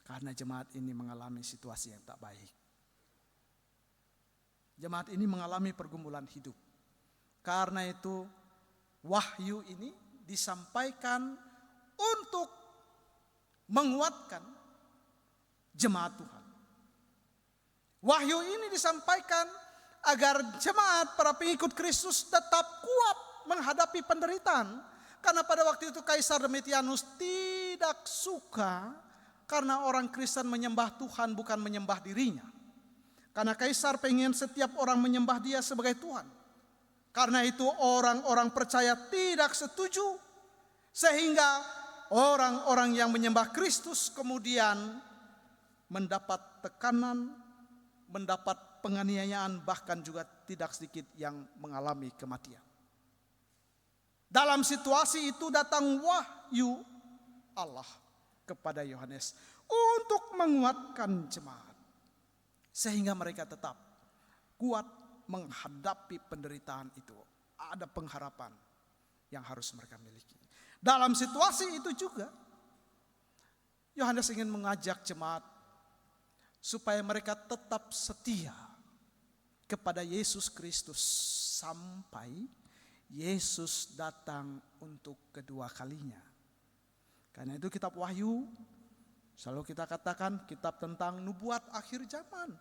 Karena jemaat ini mengalami situasi yang tak baik. Jemaat ini mengalami pergumulan hidup. Karena itu wahyu ini disampaikan untuk menguatkan jemaat Tuhan. Wahyu ini disampaikan agar jemaat para pengikut Kristus tetap kuat menghadapi penderitaan. Karena pada waktu itu Kaisar Domitianus tidak suka karena orang Kristen menyembah Tuhan bukan menyembah dirinya. Karena Kaisar pengen setiap orang menyembah dia sebagai Tuhan. Karena itu orang-orang percaya tidak setuju. Sehingga orang-orang yang menyembah Kristus kemudian mendapat tekanan, mendapat penganiayaan, bahkan juga tidak sedikit yang mengalami kematian. Dalam situasi itu datang wahyu Allah kepada Yohanes untuk menguatkan jemaat sehingga mereka tetap kuat menghadapi penderitaan itu. Ada pengharapan yang harus mereka miliki. Dalam situasi itu juga Yohanes ingin mengajak jemaat supaya mereka tetap setia kepada Yesus Kristus sampai Yesus datang untuk kedua kalinya. Karena itu kitab Wahyu selalu kita katakan kitab tentang nubuat akhir zaman,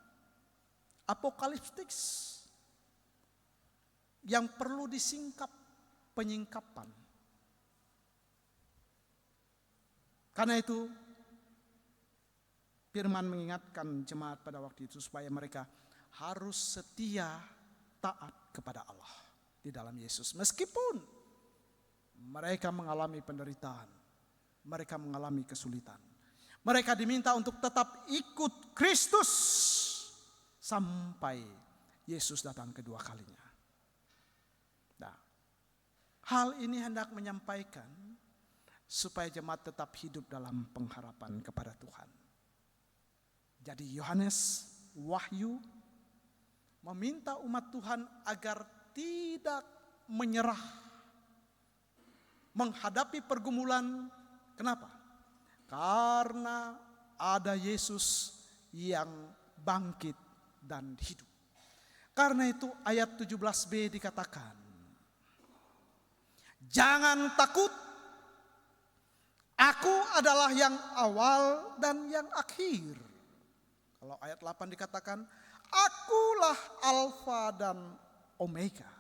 apokaliptik, yang perlu disingkap penyingkapan. Karena itu firman mengingatkan jemaat pada waktu itu supaya mereka harus setia taat kepada Allah di dalam Yesus. Meskipun mereka mengalami penderitaan, mereka mengalami kesulitan. Mereka diminta untuk tetap ikut Kristus sampai Yesus datang kedua kalinya. Nah, hal ini hendak menyampaikan supaya jemaat tetap hidup dalam pengharapan kepada Tuhan. Jadi Yohanes Wahyu meminta umat Tuhan agar tidak menyerah menghadapi pergumulan. Kenapa? Karena ada Yesus yang bangkit dan hidup. Karena itu ayat 17b dikatakan, jangan takut, aku adalah yang awal dan yang akhir. Kalau ayat 8 dikatakan, akulah Alfa dan Omega.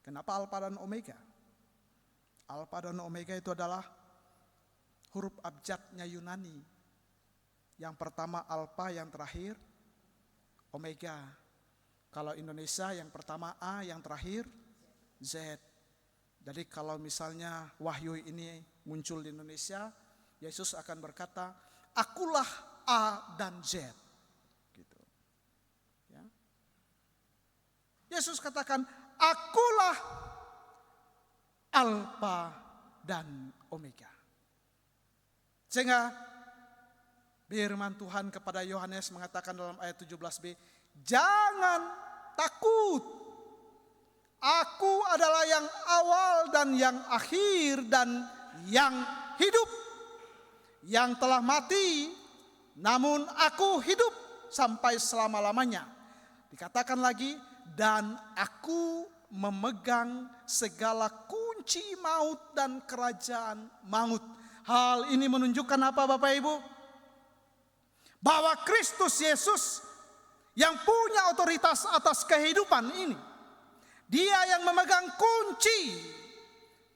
Kenapa Alfa dan Omega? Alfa dan Omega itu adalah huruf abjadnya Yunani. Yang pertama Alfa, yang terakhir Omega. Kalau Indonesia yang pertama A, yang terakhir Z. Jadi kalau misalnya wahyu ini muncul di Indonesia, Yesus akan berkata, akulah A dan Z. Gitu. Ya. Yesus katakan, akulah Alfa dan Omega. Sehingga firman Tuhan kepada Yohanes mengatakan dalam ayat 17b, jangan takut. Aku adalah yang awal dan yang akhir dan yang hidup. Yang telah mati, namun aku hidup sampai selama-lamanya. Dikatakan lagi, dan aku memegang segala kunci maut dan kerajaan maut. Hal ini menunjukkan apa Bapak Ibu? Bahwa Kristus Yesus yang punya otoritas atas kehidupan ini Dia yang memegang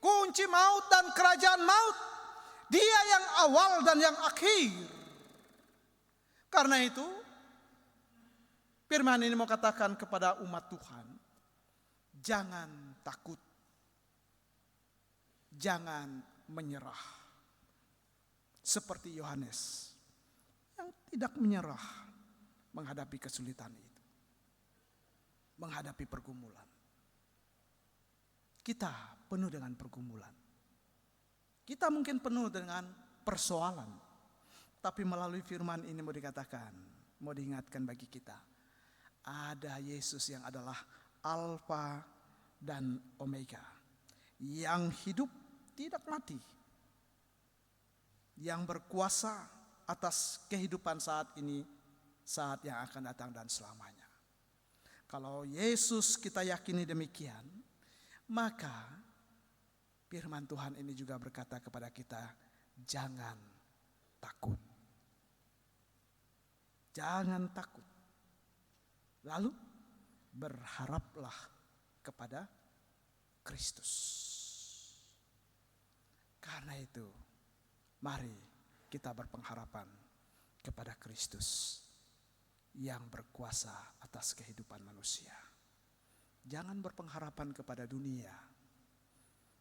kunci maut dan kerajaan maut. Dia yang awal dan yang akhir. Karena itu, firman ini mau katakan kepada umat Tuhan, jangan takut, jangan menyerah. Seperti Yohanes yang tidak menyerah menghadapi kesulitan itu, menghadapi pergumulan. Kita penuh dengan pergumulan. Kita mungkin penuh dengan persoalan. Tapi melalui firman ini mau dikatakan, mau diingatkan bagi kita, ada Yesus yang adalah Alfa dan Omega, yang hidup tidak mati, yang berkuasa atas kehidupan saat ini, saat yang akan datang dan selamanya. Kalau Yesus kita yakini demikian, maka firman Tuhan ini juga berkata kepada kita, jangan takut. Jangan takut. Lalu berharaplah kepada Kristus. Karena itu, mari kita berpengharapan kepada Kristus yang berkuasa atas kehidupan manusia. Jangan berpengharapan kepada dunia.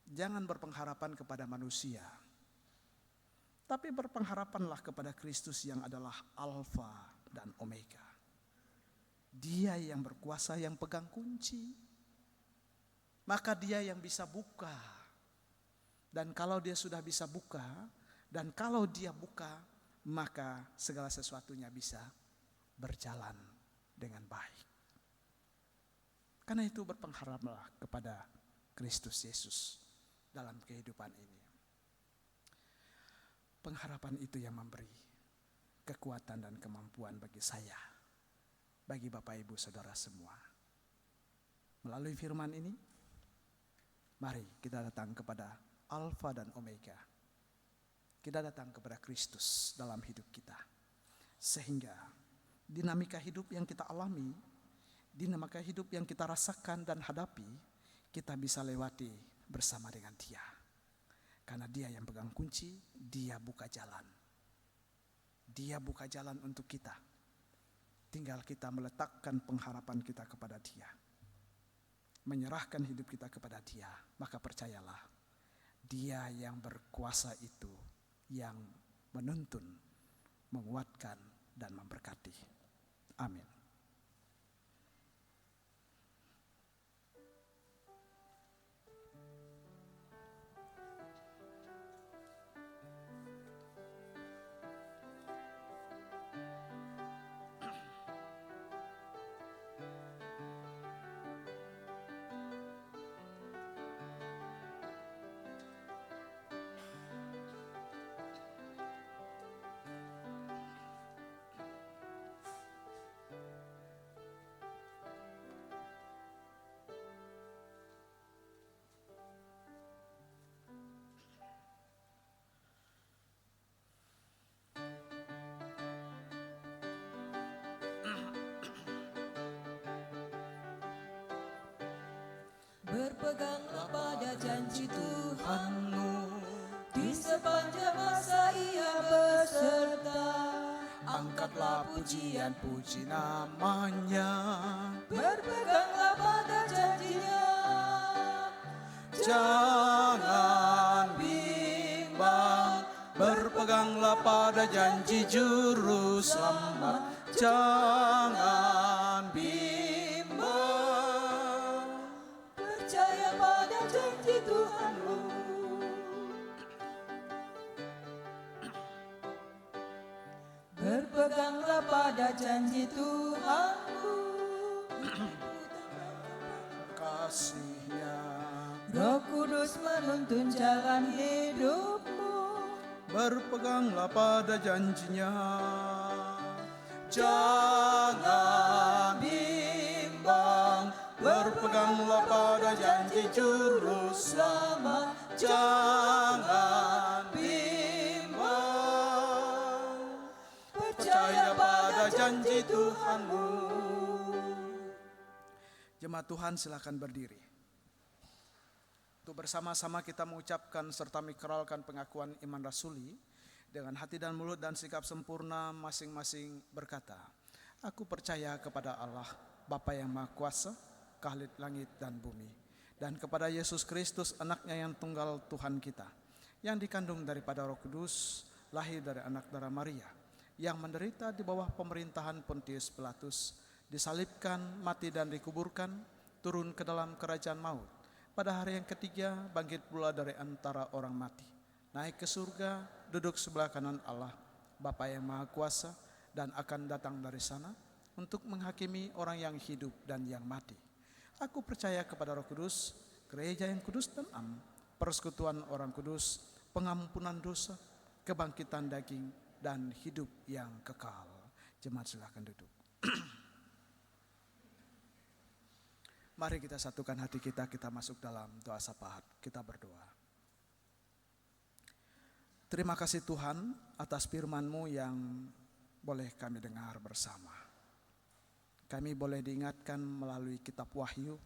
Jangan berpengharapan kepada manusia. Tapi berpengharapanlah kepada Kristus yang adalah Alfa dan Omega. Dia yang berkuasa, yang pegang kunci. Maka dia yang bisa buka. Dan kalau dia sudah bisa buka, dan kalau dia buka, maka segala sesuatunya bisa berjalan dengan baik. Karena itu berpengharaplah kepada Kristus Yesus dalam kehidupan ini. Pengharapan itu yang memberi kekuatan dan kemampuan bagi saya, bagi Bapak Ibu Saudara semua. Melalui firman ini, mari kita datang kepada Alfa dan Omega. Kita datang kepada Kristus dalam hidup kita. Sehingga dinamika hidup yang kita alami, dinamika hidup yang kita rasakan dan hadapi, kita bisa lewati bersama dengan Dia. Karena Dia yang pegang kunci, Dia buka jalan. Dia buka jalan untuk kita. Tinggal kita meletakkan pengharapan kita kepada Dia. Menyerahkan hidup kita kepada Dia. Maka percayalah, Dia yang berkuasa itu yang menuntun, menguatkan, dan memberkati. Amin. Berpeganglah pada janji Tuhanmu, di sepanjang masa Ia beserta. Angkatlah pujian, puji namanya. Berpeganglah pada janjinya, Jangan bimbang, berpeganglah pada janji Juru Selamat. Jangan bimbang, percaya pada janji Tuhanmu. Berpeganglah pada janji Tuhanmu, kasih-Nya. Roh Kudus menuntun jalan hidupmu. Berpeganglah pada janji-Nya. Jangan bimbang, berpeganglah pada janji Juru Selamat. Jangan bimbang, percaya pada janji Tuhanmu. Jemaat Tuhan, silakan berdiri. Untuk bersama-sama kita mengucapkan serta mengikrarkan pengakuan iman rasuli dengan hati dan mulut dan sikap sempurna masing-masing berkata, aku percaya kepada Allah, Bapa yang Maha Kuasa, Khalid langit dan bumi, dan kepada Yesus Kristus, anaknya yang tunggal Tuhan kita, yang dikandung daripada Roh Kudus, lahir dari anak darah Maria, yang menderita di bawah pemerintahan Pontius Pilatus, disalibkan, mati dan dikuburkan, turun ke dalam kerajaan maut. Pada hari yang ketiga bangkit pula dari antara orang mati, naik ke surga, duduk sebelah kanan Allah, Bapa yang Maha Kuasa, dan akan datang dari sana untuk menghakimi orang yang hidup dan yang mati. Aku percaya kepada Roh Kudus, gereja yang kudus dan am, persekutuan orang kudus, pengampunan dosa, kebangkitan daging, dan hidup yang kekal. Jemaat silakan duduk. Mari kita satukan hati kita masuk dalam doa syafaat. Kita berdoa. Terima kasih Tuhan atas firman-Mu yang boleh kami dengar bersama. Kami boleh diingatkan melalui kitab Wahyu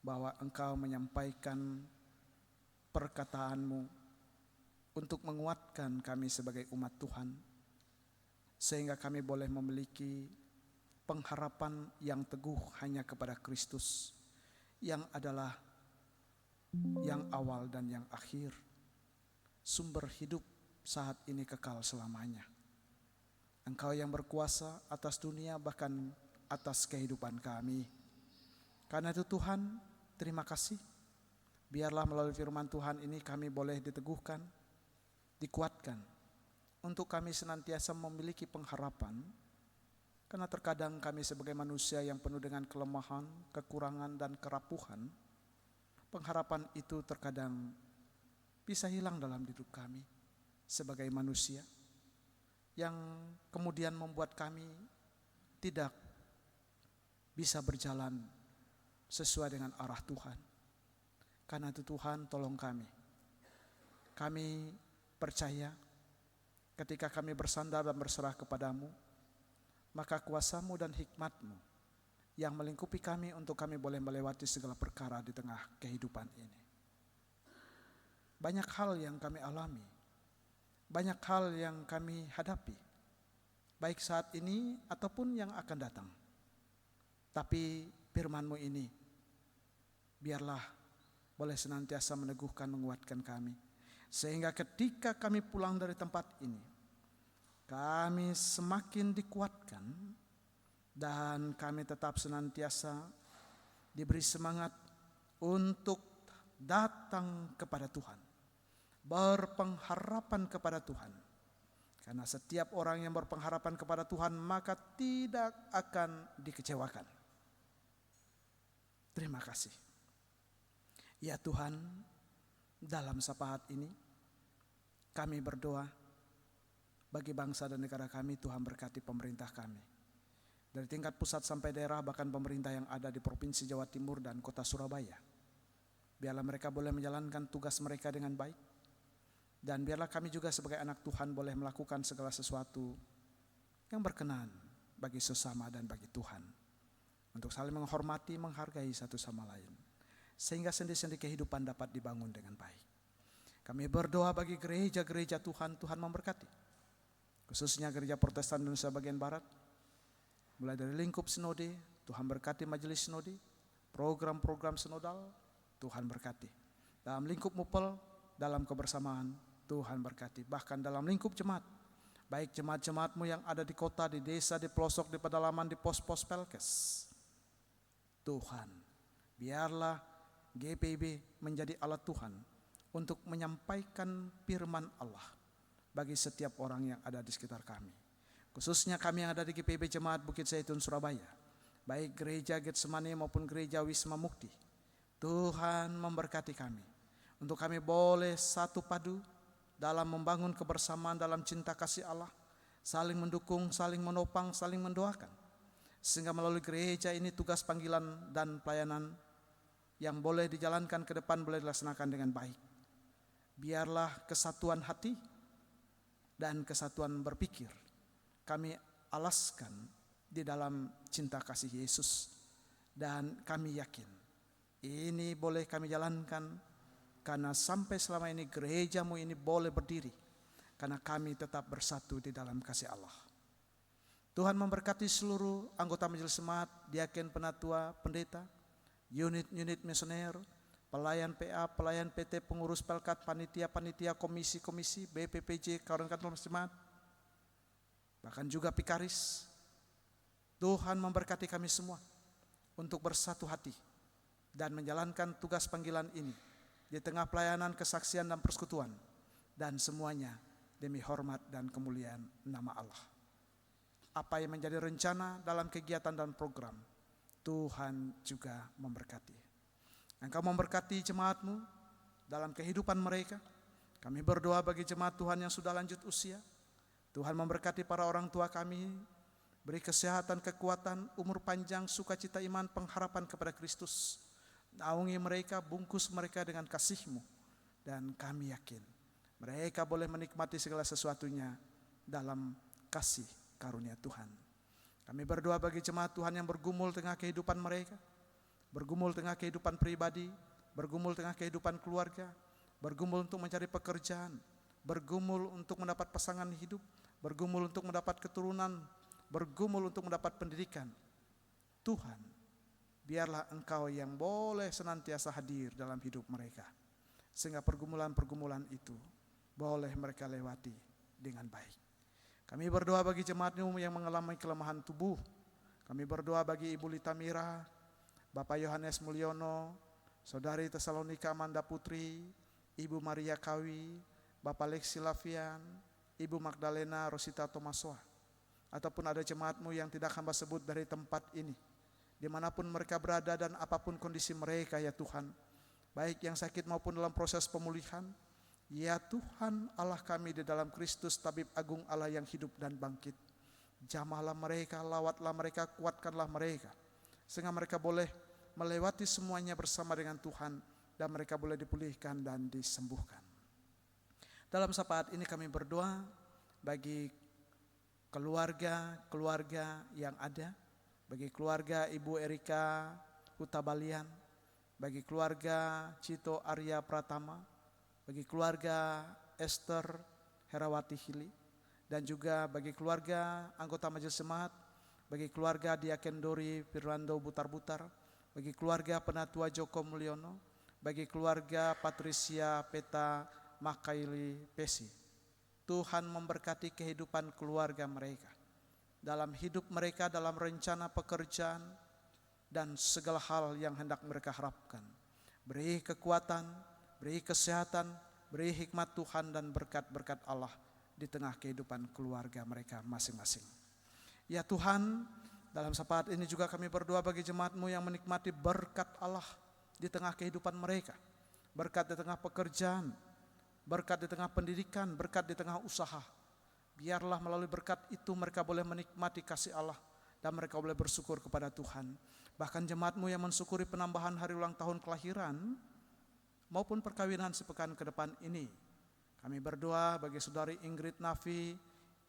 bahwa Engkau menyampaikan perkataan-Mu untuk menguatkan kami sebagai umat Tuhan, sehingga kami boleh memiliki pengharapan yang teguh hanya kepada Kristus, yang adalah yang awal dan yang akhir, sumber hidup saat ini kekal selamanya. Engkau yang berkuasa atas dunia, bahkan atas kehidupan kami. Karena itu Tuhan, terima kasih. Biarlah melalui firman Tuhan ini kami boleh diteguhkan, dikuatkan, untuk kami senantiasa memiliki pengharapan. Karena terkadang kami sebagai manusia yang penuh dengan kelemahan, kekurangan, dan kerapuhan, pengharapan itu terkadang bisa hilang dalam hidup kami sebagai manusia, yang kemudian membuat kami tidak bisa berjalan sesuai dengan arah Tuhan. Karena itu Tuhan, tolong kami. Kami percaya ketika kami bersandar dan berserah kepadamu, maka kuasa-Mu dan hikmat-Mu yang melingkupi kami untuk kami boleh melewati segala perkara di tengah kehidupan ini. Banyak hal yang kami alami, banyak hal yang kami hadapi, baik saat ini ataupun yang akan datang. Tapi firman-Mu ini biarlah boleh senantiasa meneguhkan, menguatkan kami, sehingga ketika kami pulang dari tempat ini, kami semakin dikuatkan dan kami tetap senantiasa diberi semangat untuk datang kepada Tuhan, berpengharapan kepada Tuhan. Karena setiap orang yang berpengharapan kepada Tuhan maka tidak akan dikecewakan. Terima kasih. Ya Tuhan, dalam syafaat ini kami berdoa bagi bangsa dan negara kami. Tuhan berkati pemerintah kami, dari tingkat pusat sampai daerah, bahkan pemerintah yang ada di Provinsi Jawa Timur dan Kota Surabaya. Biarlah mereka boleh menjalankan tugas mereka dengan baik, dan biarlah kami juga sebagai anak Tuhan boleh melakukan segala sesuatu yang berkenan bagi sesama dan bagi Tuhan, untuk saling menghormati, menghargai satu sama lain, sehingga sendi-sendi kehidupan dapat dibangun dengan baik. Kami berdoa bagi gereja-gereja Tuhan, Tuhan memberkati, khususnya gereja Protestan Indonesia bagian Barat, mulai dari lingkup sinode. Tuhan berkati majelis sinode, program-program sinodal, Tuhan berkati. Dalam lingkup mupel, dalam kebersamaan, Tuhan berkati. Bahkan dalam lingkup jemaat, baik jemaat-jemaat-Mu yang ada di kota, di desa, di pelosok, di pedalaman, di pos-pos pelkes. Tuhan, biarlah GPIB menjadi alat Tuhan untuk menyampaikan firman Allah bagi setiap orang yang ada di sekitar kami. Khususnya kami yang ada di GPIB Jemaat Bukit Zaitun Surabaya, baik gereja Getsemani maupun gereja Wisma Mukti. Tuhan memberkati kami, untuk kami boleh satu padu dalam membangun kebersamaan dalam cinta kasih Allah, saling mendukung, saling menopang, saling mendoakan, sehingga melalui gereja ini tugas panggilan dan pelayanan yang boleh dijalankan ke depan boleh dilaksanakan dengan baik. Biarlah kesatuan hati dan kesatuan berpikir kami alaskan di dalam cinta kasih Yesus, Dan kami yakin ini boleh kami jalankan karena sampai selama ini gerejamu ini boleh berdiri karena kami tetap bersatu di dalam kasih Allah. Tuhan memberkati seluruh anggota majelis jemaat, diaken, penatua, pendeta, unit-unit misioner, pelayan PA, pelayan PT, pengurus pelkat, panitia-panitia, komisi-komisi, BPPJ, kawan kantor jemaat, bahkan juga pikaris. Tuhan memberkati kami semua untuk bersatu hati dan menjalankan tugas panggilan ini di tengah pelayanan, kesaksian dan persekutuan, dan semuanya demi hormat dan kemuliaan nama Allah. Apa yang menjadi rencana dalam kegiatan dan program, Tuhan juga memberkati. Engkau memberkati jemaatmu dalam kehidupan mereka. Kami berdoa bagi jemaat Tuhan yang sudah lanjut usia. Tuhan memberkati para orang tua kami, beri kesehatan, kekuatan, umur panjang, sukacita iman, pengharapan kepada Kristus. Naungi mereka, bungkus mereka dengan kasih-Mu. Dan kami yakin mereka boleh menikmati segala sesuatunya dalam kasih karunia Tuhan. Kami berdoa bagi jemaat Tuhan yang bergumul tengah kehidupan mereka, bergumul tengah kehidupan pribadi, bergumul tengah kehidupan keluarga, bergumul untuk mencari pekerjaan, bergumul untuk mendapat pasangan hidup, bergumul untuk mendapat keturunan, bergumul untuk mendapat pendidikan. Tuhan, biarlah Engkau yang boleh senantiasa hadir dalam hidup mereka, sehingga pergumulan-pergumulan itu boleh mereka lewati dengan baik. Kami berdoa bagi jemaat-Mu yang mengalami kelemahan tubuh. Kami berdoa bagi Ibu Lita Mira, Bapak Yohanes Mulyono, Saudari Tesalonika Amanda Putri, Ibu Maria Kawi, Bapak Lexi Lavian, Ibu Magdalena Rosita Tomasoa, ataupun ada jemaat-Mu yang tidak hamba sebut dari tempat ini, dimanapun mereka berada dan apapun kondisi mereka ya Tuhan, baik yang sakit maupun dalam proses pemulihan. Ya Tuhan Allah kami di dalam Kristus, tabib agung Allah yang hidup dan bangkit. Jamahlah mereka, lawatlah mereka, kuatkanlah mereka, sehingga mereka boleh melewati semuanya bersama dengan Tuhan, dan mereka boleh dipulihkan dan disembuhkan. Dalam saat ini kami berdoa bagi keluarga yang ada, bagi keluarga Ibu Erika Hutabalian, bagi keluarga Cito Arya Pratama, bagi keluarga Esther Herawati Hili, dan juga bagi keluarga anggota majelis jemaat, bagi keluarga Diaken Dori Firwando Butar-Butar, bagi keluarga Penatua Joko Mulyono, bagi keluarga Patricia Peta Makaili Pesi. Tuhan memberkati kehidupan keluarga mereka, dalam hidup mereka, dalam rencana pekerjaan, dan segala hal yang hendak mereka harapkan. Beri kekuatan, beri kesehatan, beri hikmat Tuhan dan berkat-berkat Allah di tengah kehidupan keluarga mereka masing-masing. Ya Tuhan, dalam saat ini juga kami berdoa bagi jemaat-Mu yang menikmati berkat Allah di tengah kehidupan mereka. Berkat di tengah pekerjaan, berkat di tengah pendidikan, berkat di tengah usaha. Biarlah melalui berkat itu mereka boleh menikmati kasih Allah dan mereka boleh bersyukur kepada Tuhan. Bahkan jemaat-Mu yang mensyukuri penambahan hari ulang tahun kelahiran maupun perkawinan sepekan ke depan ini, kami berdoa bagi saudari Ingrid Nafi,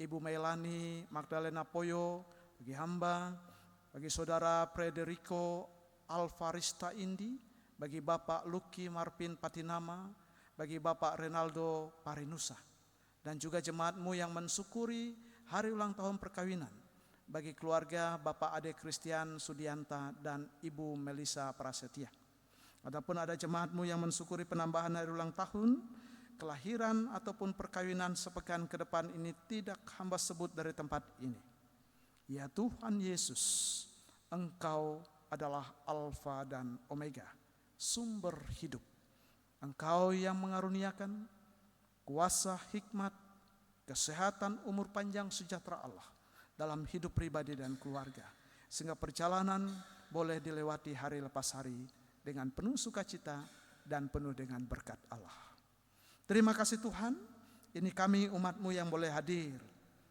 Ibu Melani Magdalena Poyo, bagi hamba, bagi saudara Frederico Alvarista Indi, bagi Bapak Lucky Marpin Patinama, bagi Bapak Renaldo Parinusa, dan juga jemaat-Mu yang mensyukuri hari ulang tahun perkawinan, bagi keluarga Bapak Ade Christian Sudianta dan Ibu Melisa Prasetya. Adapun ada jemaat-Mu yang mensyukuri penambahan hari ulang tahun, kelahiran ataupun perkawinan sepekan ke depan ini, tidak hamba sebut dari tempat ini. Ya Tuhan Yesus, Engkau adalah Alfa dan Omega, sumber hidup. Engkau yang mengaruniakan kuasa, hikmat, kesehatan, umur panjang, sejahtera Allah dalam hidup pribadi dan keluarga, sehingga perjalanan boleh dilewati hari lepas hari dengan penuh sukacita dan penuh dengan berkat Allah. Terima kasih Tuhan, ini kami umat-Mu yang boleh hadir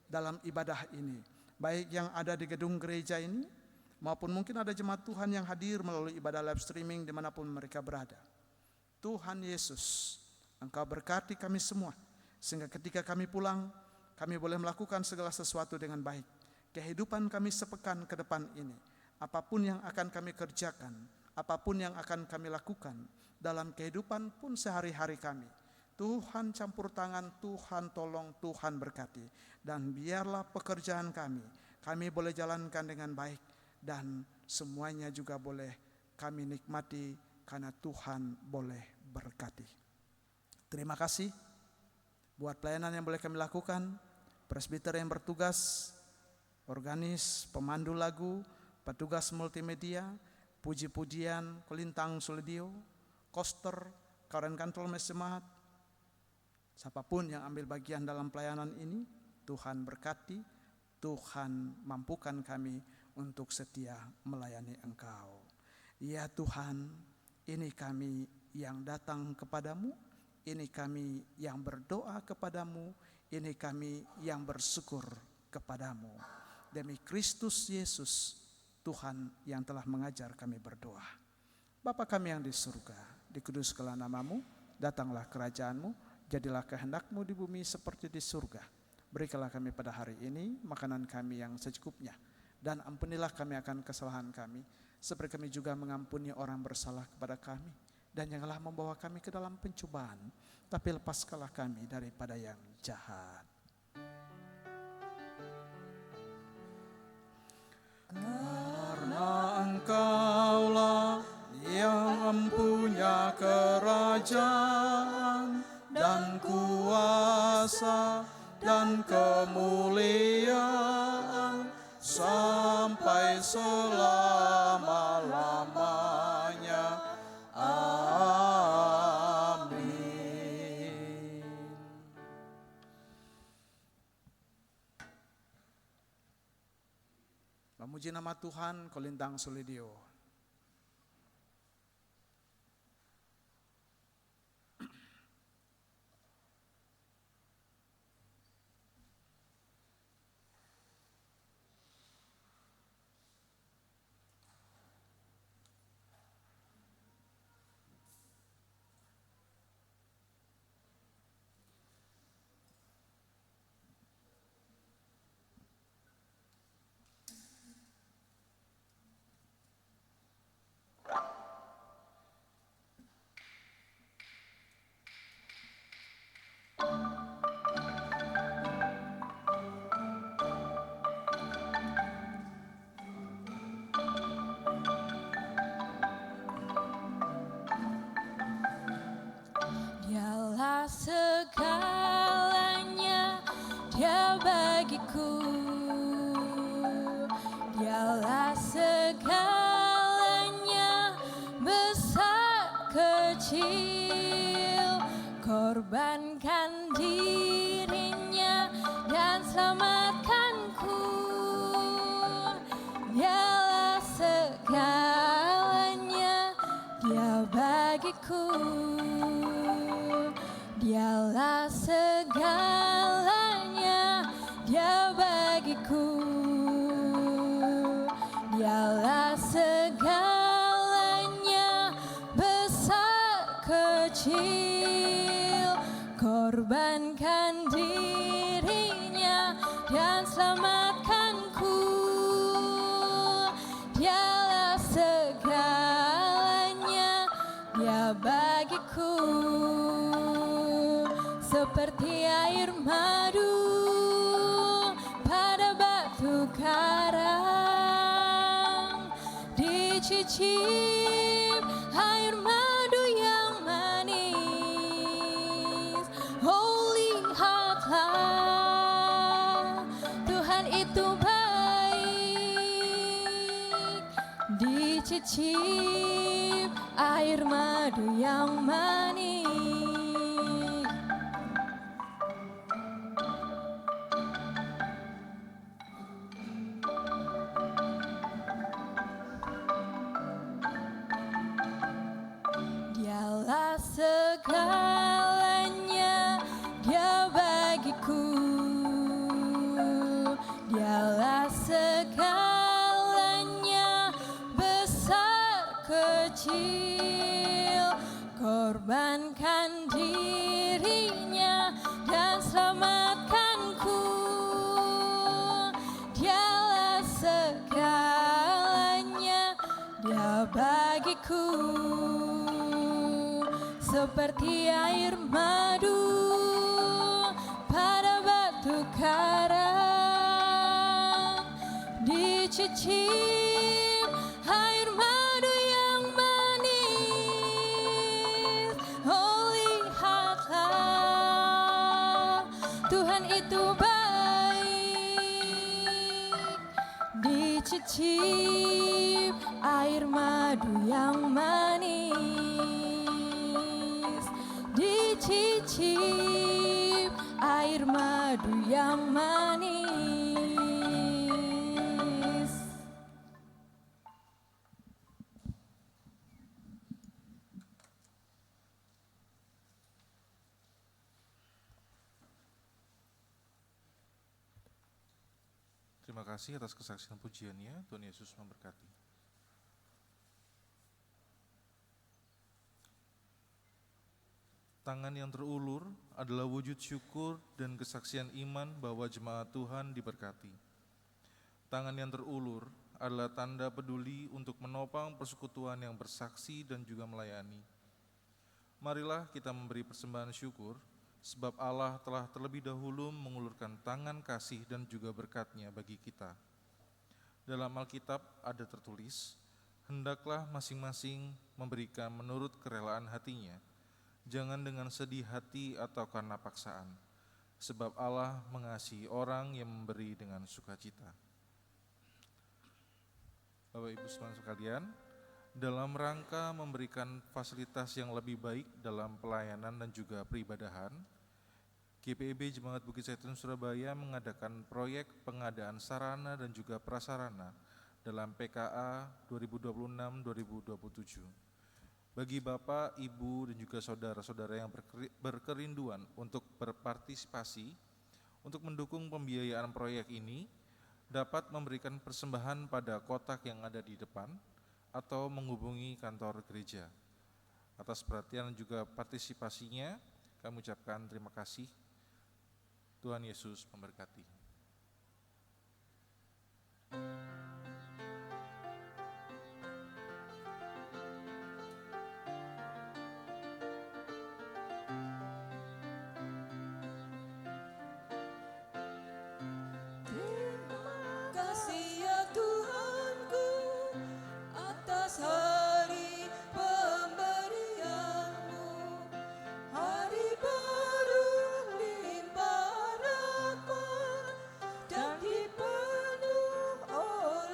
dalam ibadah ini, baik yang ada di gedung gereja ini, maupun mungkin ada jemaat Tuhan yang hadir melalui ibadah live streaming dimanapun mereka berada. Tuhan Yesus, Engkau berkati kami semua, sehingga ketika kami pulang, kami boleh melakukan segala sesuatu dengan baik. Kehidupan kami sepekan ke depan ini apapun yang akan kami kerjakan, apapun yang akan kami lakukan dalam kehidupan pun sehari-hari kami. Tuhan campur tangan, Tuhan tolong, Tuhan berkati. Dan biarlah pekerjaan kami boleh jalankan dengan baik. Dan semuanya juga boleh kami nikmati karena Tuhan boleh berkati. Terima kasih buat pelayanan yang boleh kami lakukan, presbiter yang bertugas, organis, pemandu lagu, petugas multimedia, puji-pujian, Kolintang Suledio, koster, kawan kantor Mesjemaat, siapapun yang ambil bagian dalam pelayanan ini, Tuhan berkati, Tuhan mampukan kami untuk setia melayani Engkau. Ya Tuhan, ini kami yang datang kepadamu, ini kami yang berdoa kepadamu, ini kami yang bersyukur kepadamu. Demi Kristus Yesus, Tuhan yang telah mengajar kami berdoa. Bapa kami yang di surga, dikuduskanlah namamu, datanglah kerajaanmu, jadilah kehendakmu di bumi seperti di surga. Berikanlah kami pada hari ini makanan kami yang secukupnya, dan ampunilah kami akan kesalahan kami, seperti kami juga mengampuni orang bersalah kepada kami. Dan janganlah membawa kami ke dalam pencobaan, tapi lepaskanlah kami daripada yang jahat. Karena Engkaulah yang mempunyai kerajaan dan kuasa dan kemuliaan sampai selama-lamanya. Amin. Memuji nama Tuhan, Kolintang Suledio. Dialah segalanya, Dia bagiku. Dialah segalanya, besar kecil. Korbankan dirinya dan selamatkanku. Dialah segalanya, Dia bagiku. Dialah segalanya, Dia bagiku. Dialah segalanya, besar kecil. Korbankan dirinya dan selamatkanku. Dialah segalanya, Dia bagiku. Seperti air madu pada batu karang, dicicip air madu yang manis. Oh, lihatlah, Tuhan itu baik. Dicicip air madu yang manis. Dialah segalanya, Dia bagiku. Dialah segalanya, besar kecil. Korbankan dirinya dan selamatkanku. Dialah segalanya, bagiku seperti air madu pada batu karang, dicicip air madu yang manis. Oh, lihatlah, Tuhan itu baik, dicicip air madu yang manis, dicicip air madu yang manis. Terima kasih atas kesaksian pujiannya. Tuhan Yesus memberkati. Tangan yang terulur adalah wujud syukur dan kesaksian iman bahwa jemaat Tuhan diberkati. Tangan yang terulur adalah tanda peduli untuk menopang persekutuan yang bersaksi dan juga melayani. Marilah kita memberi persembahan syukur, sebab Allah telah terlebih dahulu mengulurkan tangan kasih dan juga berkat-Nya bagi kita. Dalam Alkitab ada tertulis, hendaklah masing-masing memberikan menurut kerelaan hatinya, jangan dengan sedih hati atau karena paksaan, sebab Allah mengasihi orang yang memberi dengan sukacita. Bapak Ibu saudara sekalian, dalam rangka memberikan fasilitas yang lebih baik dalam pelayanan dan juga peribadahan, GPIB Jemaat Bukit Zaitun Surabaya mengadakan proyek pengadaan sarana dan juga prasarana dalam PKA 2026-2027. Bagi Bapak, Ibu, dan juga saudara-saudara yang berkerinduan untuk berpartisipasi untuk mendukung pembiayaan proyek ini, dapat memberikan persembahan pada kotak yang ada di depan atau menghubungi kantor gereja. Atas perhatian dan juga partisipasinya, kami ucapkan terima kasih. Tuhan Yesus memberkati. Kasih ya Tuhanku atas hari pemberian-Mu, hari baru limpah rahmat dan dipenuh oleh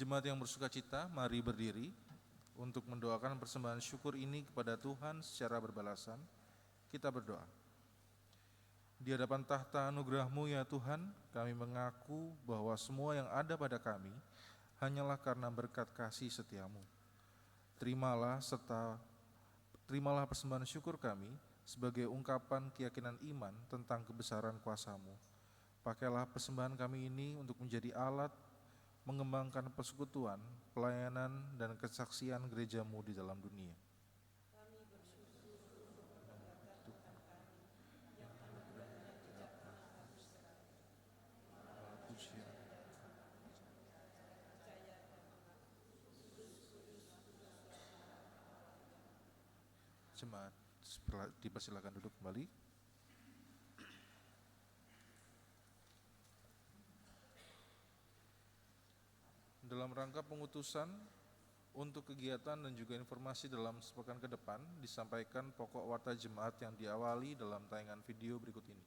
Jemaat yang bersukacita, mari berdiri untuk mendoakan persembahan syukur ini kepada Tuhan secara berbalasan. Kita berdoa. Di hadapan tahta anugerah-Mu ya Tuhan, kami mengaku bahwa semua yang ada pada kami hanyalah karena berkat kasih setia-Mu. Terimalah persembahan syukur kami sebagai ungkapan keyakinan iman tentang kebesaran kuasa-Mu. Pakailah persembahan kami ini untuk menjadi alat mengembangkan persekutuan, pelayanan, dan kesaksian gereja-Mu di dalam dunia. Jemaat dipersilakan duduk kembali. Dalam rangka pengutusan untuk kegiatan dan juga informasi dalam sepekan ke depan, disampaikan pokok warta jemaat yang diawali dalam tayangan video berikut ini.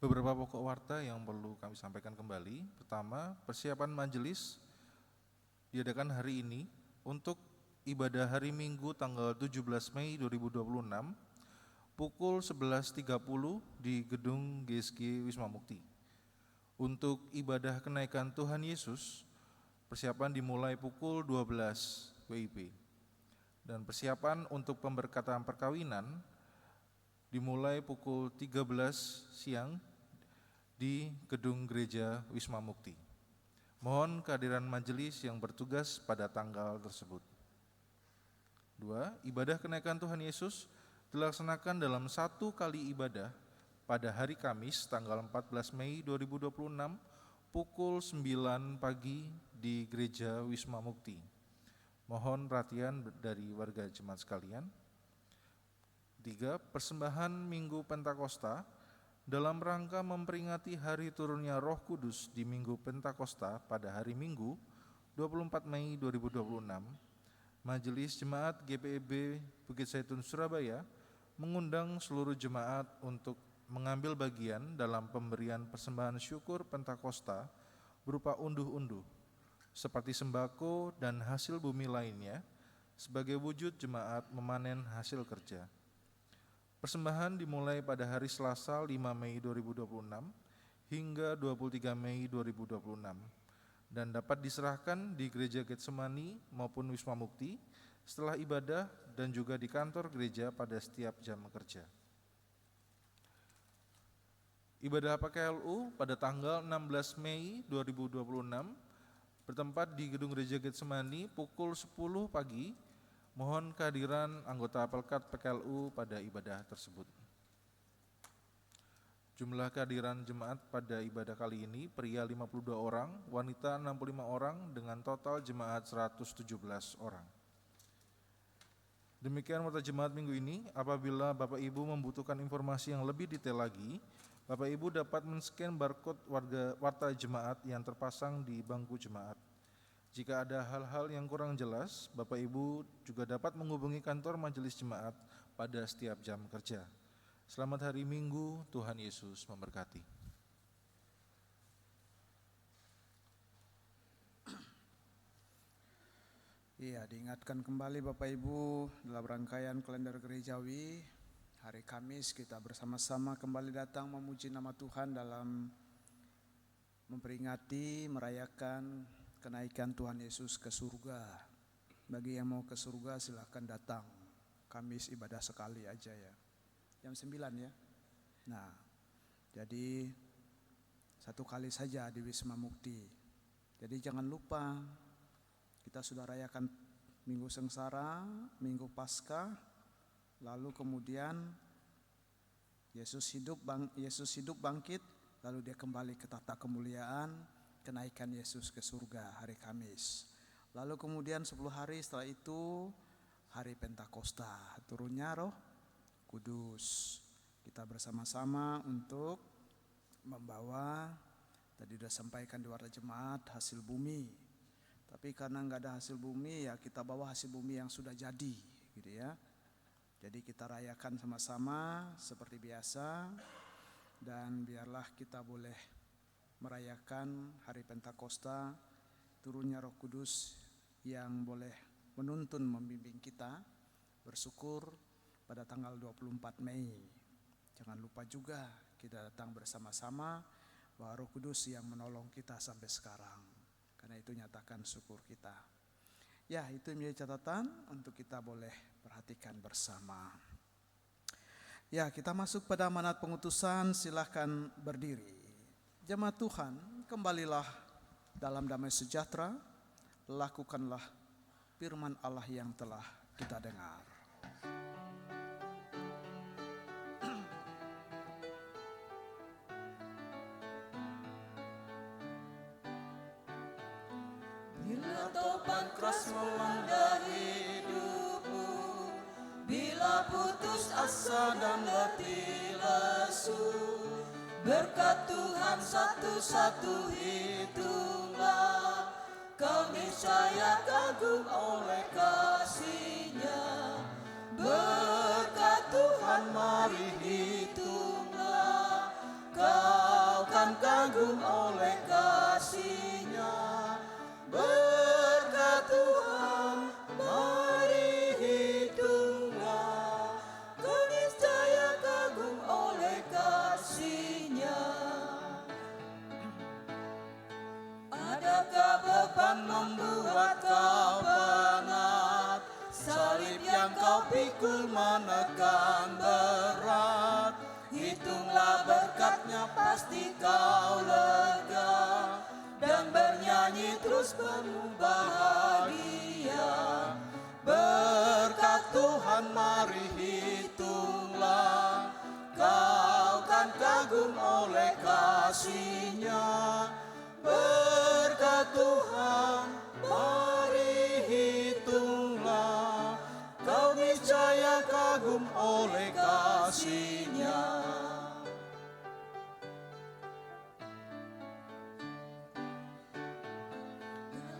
Beberapa pokok warta yang perlu kami sampaikan kembali. Pertama, persiapan majelis diadakan hari ini untuk ibadah hari Minggu tanggal 17 Mei 2026 pukul 11.30 di gedung GSG Wisma Mukti. Untuk ibadah kenaikan Tuhan Yesus, persiapan dimulai pukul 12 WIB. Dan persiapan untuk pemberkatan perkawinan dimulai pukul 13 siang di gedung gereja Wisma Mukti. Mohon kehadiran majelis yang bertugas pada tanggal tersebut. 2. Ibadah kenaikan Tuhan Yesus dilaksanakan dalam satu kali ibadah pada hari Kamis tanggal 14 Mei 2026 pukul 9 pagi di gereja Wisma Mukti. Mohon perhatian dari warga jemaat sekalian. 3. Persembahan Minggu Pentakosta dalam rangka memperingati hari turunnya Roh Kudus di Minggu Pentakosta pada hari Minggu 24 Mei 2026. Majelis Jemaat GPEB Bukit Zaitun Surabaya mengundang seluruh jemaat untuk mengambil bagian dalam pemberian persembahan syukur Pentakosta berupa unduh-unduh seperti sembako dan hasil bumi lainnya sebagai wujud jemaat memanen hasil kerja. Persembahan dimulai pada hari Selasa 5 Mei 2026 hingga 23 Mei 2026 dan dapat diserahkan di Gereja Getsemani maupun Wisma Mukti setelah ibadah dan juga di kantor gereja pada setiap jam kerja. Ibadah PKLU pada tanggal 16 Mei 2026 bertempat di Gedung Gereja Getsemani pukul 10 pagi. Mohon kehadiran anggota Pelkat PKLU pada ibadah tersebut. Jumlah kehadiran jemaat pada ibadah kali ini, pria 52 orang, wanita 65 orang, dengan total jemaat 117 orang. Demikian warta jemaat minggu ini. Apabila Bapak Ibu membutuhkan informasi yang lebih detail lagi, Bapak Ibu dapat men-scan barcode warta jemaat yang terpasang di bangku jemaat. Jika ada hal-hal yang kurang jelas, Bapak Ibu juga dapat menghubungi kantor majelis jemaat pada setiap jam kerja. Selamat hari Minggu, Tuhan Yesus memberkati. Iya, diingatkan kembali Bapak Ibu dalam rangkaian kalender gerejawi, hari Kamis kita bersama-sama kembali datang memuji nama Tuhan dalam memperingati, merayakan kenaikan Tuhan Yesus ke surga. Bagi yang mau ke surga silakan datang. Kamis ibadah sekali aja ya. Jam 9 ya. Nah, jadi satu kali saja di Wisma Mukti. Jadi jangan lupa kita sudah rayakan Minggu Sengsara, Minggu Paskah, lalu kemudian Yesus hidup bangkit, lalu dia kembali ke tata kemuliaan, kenaikan Yesus ke surga hari Kamis. Lalu kemudian 10 hari setelah itu hari Pentakosta, turunnya Roh Kudus. Kita bersama-sama untuk membawa, tadi sudah sampaikan di warta jemaat, hasil bumi. Tapi karena nggak ada hasil bumi, ya kita bawa hasil bumi yang sudah jadi, gitu ya. Jadi kita rayakan sama-sama seperti biasa, dan biarlah kita boleh merayakan hari Pentakosta, turunnya Roh Kudus yang boleh menuntun membimbing kita bersyukur pada tanggal 24 Mei. Jangan lupa juga kita datang bersama-sama bahwa Roh Kudus yang menolong kita sampai sekarang. Karena itu nyatakan syukur kita. Ya, itu menjadi catatan untuk kita boleh perhatikan bersama. Ya, kita masuk pada amanat pengutusan, silakan berdiri. Jemaat Tuhan, kembalilah dalam damai sejahtera, lakukanlah firman Allah yang telah kita dengar. Bila topan keras melanda hidupmu, bila putus asa dan letih lesu, berkat Tuhan satu-satu hitunglah, kau niscaya kagum oleh kasih-Nya. Berkat Tuhan mari hitunglah, kau kagum oleh kasih-Nya. Berkat Tuhan, mari hitunglah, kau niscaya kagum oleh kasih-Nya. Adakah beban membuat kau penat? Salib yang kau pikul menekan berat. Hitunglah berkat-Nya, pasti kau lega, dan bernyanyi terus penuh bahagia. Berkat Tuhan mari hitunglah, kau kan kagum oleh kasih-Nya. Berkat Tuhan mari hitunglah, kau niscaya kagum oleh kasih-Nya.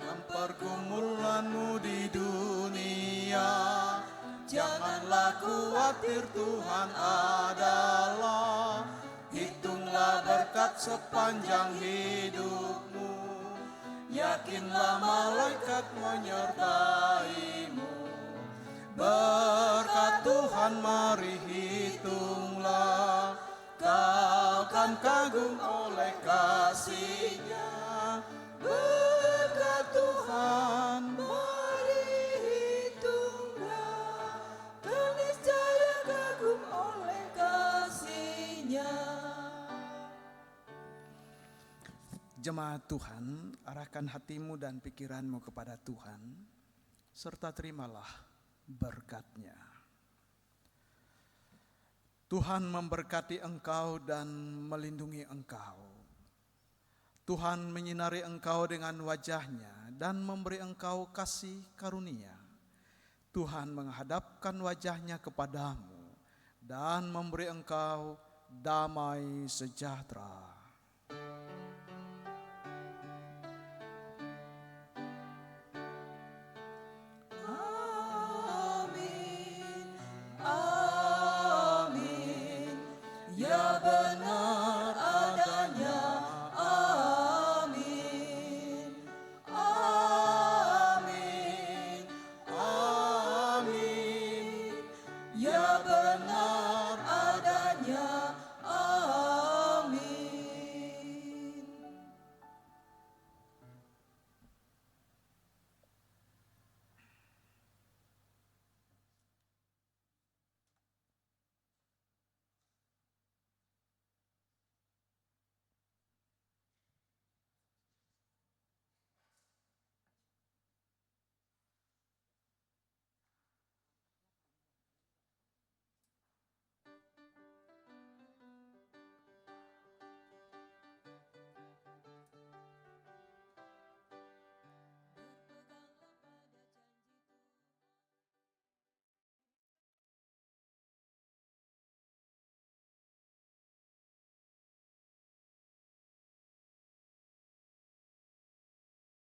Dalam pergumulanmu di dunia, janganlah khawatir, Tuhan adalah. Hitunglah berkat sepanjang hidupmu, yakinlah malaikat menyertaimu. Berkat Tuhan mari hitunglah, kau kan kagum oleh kasih-Nya. Berkat Tuhan mari hitunglah, kau niscaya kagum oleh kasih-Nya. Jemaat Tuhan, arahkan hatimu dan pikiranmu kepada Tuhan, serta terimalah berkat-Nya. Tuhan memberkati engkau dan melindungi engkau. Tuhan menyinari engkau dengan wajah-Nya dan memberi engkau kasih karunia. Tuhan menghadapkan wajah-Nya kepadamu dan memberi engkau damai sejahtera.